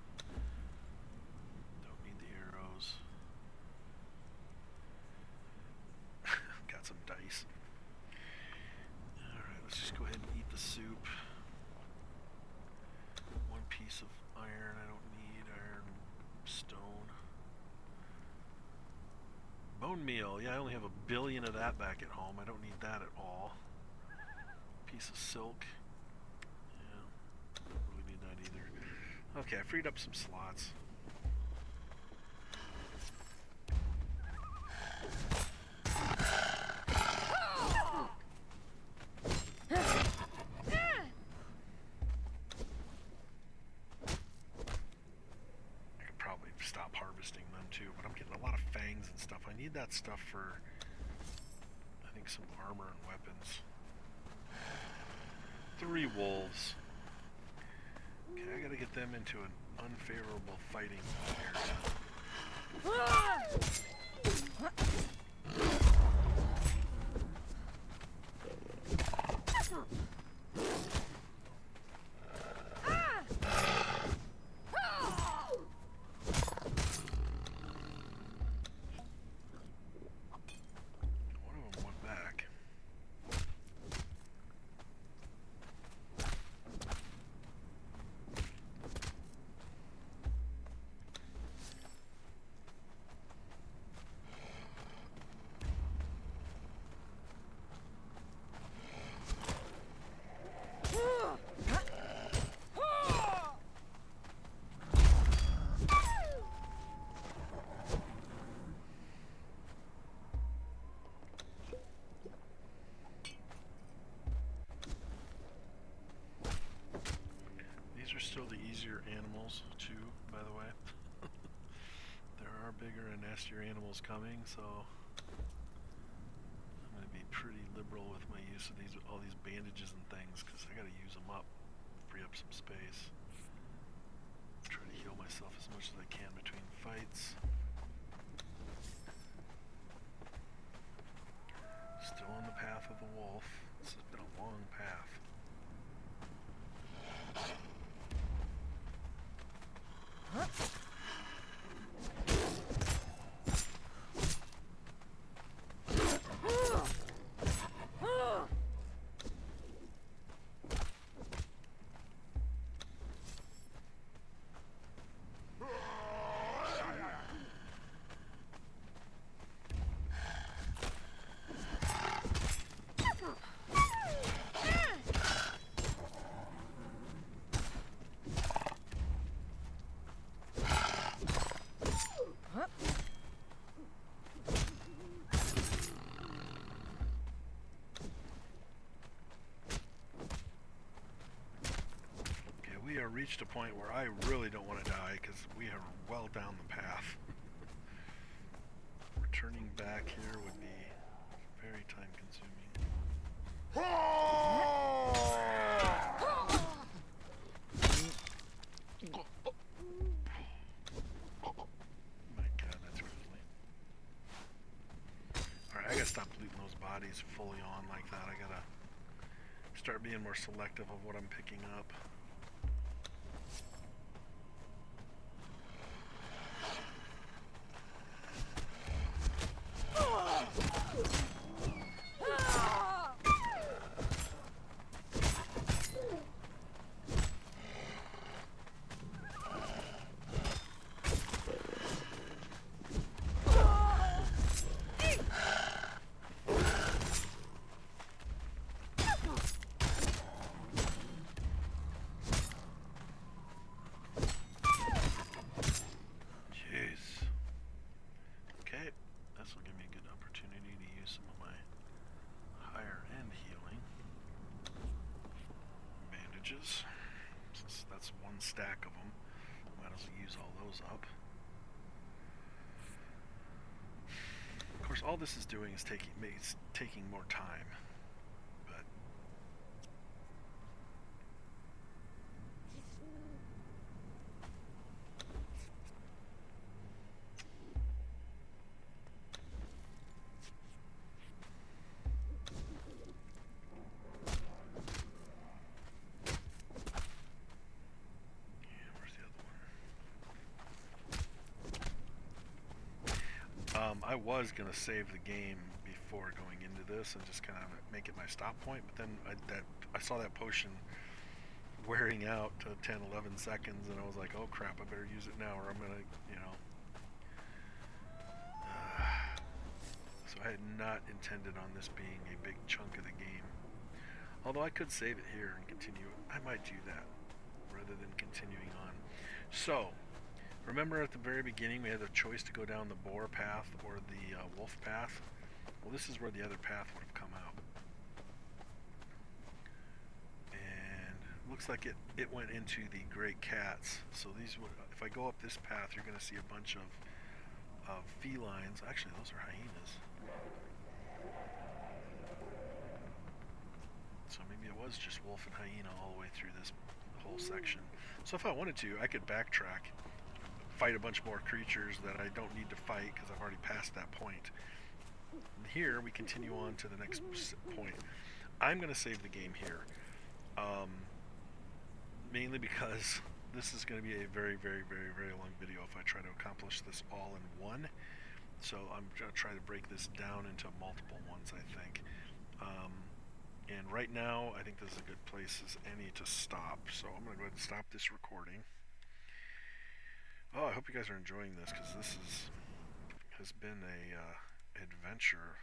don't need the arrows. Got some dice. Alright, let's just go ahead and eat the soup. One piece of iron, I don't need iron, stone. Bone meal, yeah, I only have 1 billion of that back at home. I don't need that at all. Piece of silk. Yeah, don't really need that either. Okay, I freed up some slots. Stop harvesting them too, but I'm getting a lot of fangs and stuff. I need that stuff for, I think, some armor and weapons. 3 wolves. Okay, I gotta get them into an unfavorable fighting area. Still the easier animals too, by the way. There are bigger and nastier animals coming, so I'm going to be pretty liberal with my use of all these bandages and things, because I got to use them up, free up some space. Try to heal myself as much as I can between fights. Still on the path of the wolf. This has been a long path. Reached a point where I really don't want to die because we are well down the path. Returning back here would be very time consuming. My god, that's grisly. Alright, I gotta stop looting those bodies fully on like that. I gotta start being more selective of what I'm picking up. stack of them. Might as well use all those up. Of course, all this is doing is taking more time. But I was gonna save the game before going into this and just kind of make it my stop point, but then I saw that potion wearing out to 10, 11 seconds, and I was like, oh crap, I better use it now, or I'm gonna, you know. So I had not intended on this being a big chunk of the game. Although I could save it here and continue. I might do that rather than continuing on. So, remember at the very beginning we had a choice to go down the boar path or the wolf path? Well, this is where the other path would have come out. And looks like it went into the great cats. So these would, if I go up this path, you're going to see a bunch of felines. Actually, those are hyenas. So maybe it was just wolf and hyena all the way through this whole section. So if I wanted to, I could backtrack, fight a bunch more creatures that I don't need to fight because I've already passed that point. And here we continue on to the next point. I'm going to save the game here, mainly because this is going to be a very, very, very, very long video if I try to accomplish this all in one. So I'm going to try to break this down into multiple ones, I think. And right now, I think this is a good place as any to stop. So I'm going to go ahead and stop this recording. Oh, I hope you guys are enjoying this, because this has been a adventure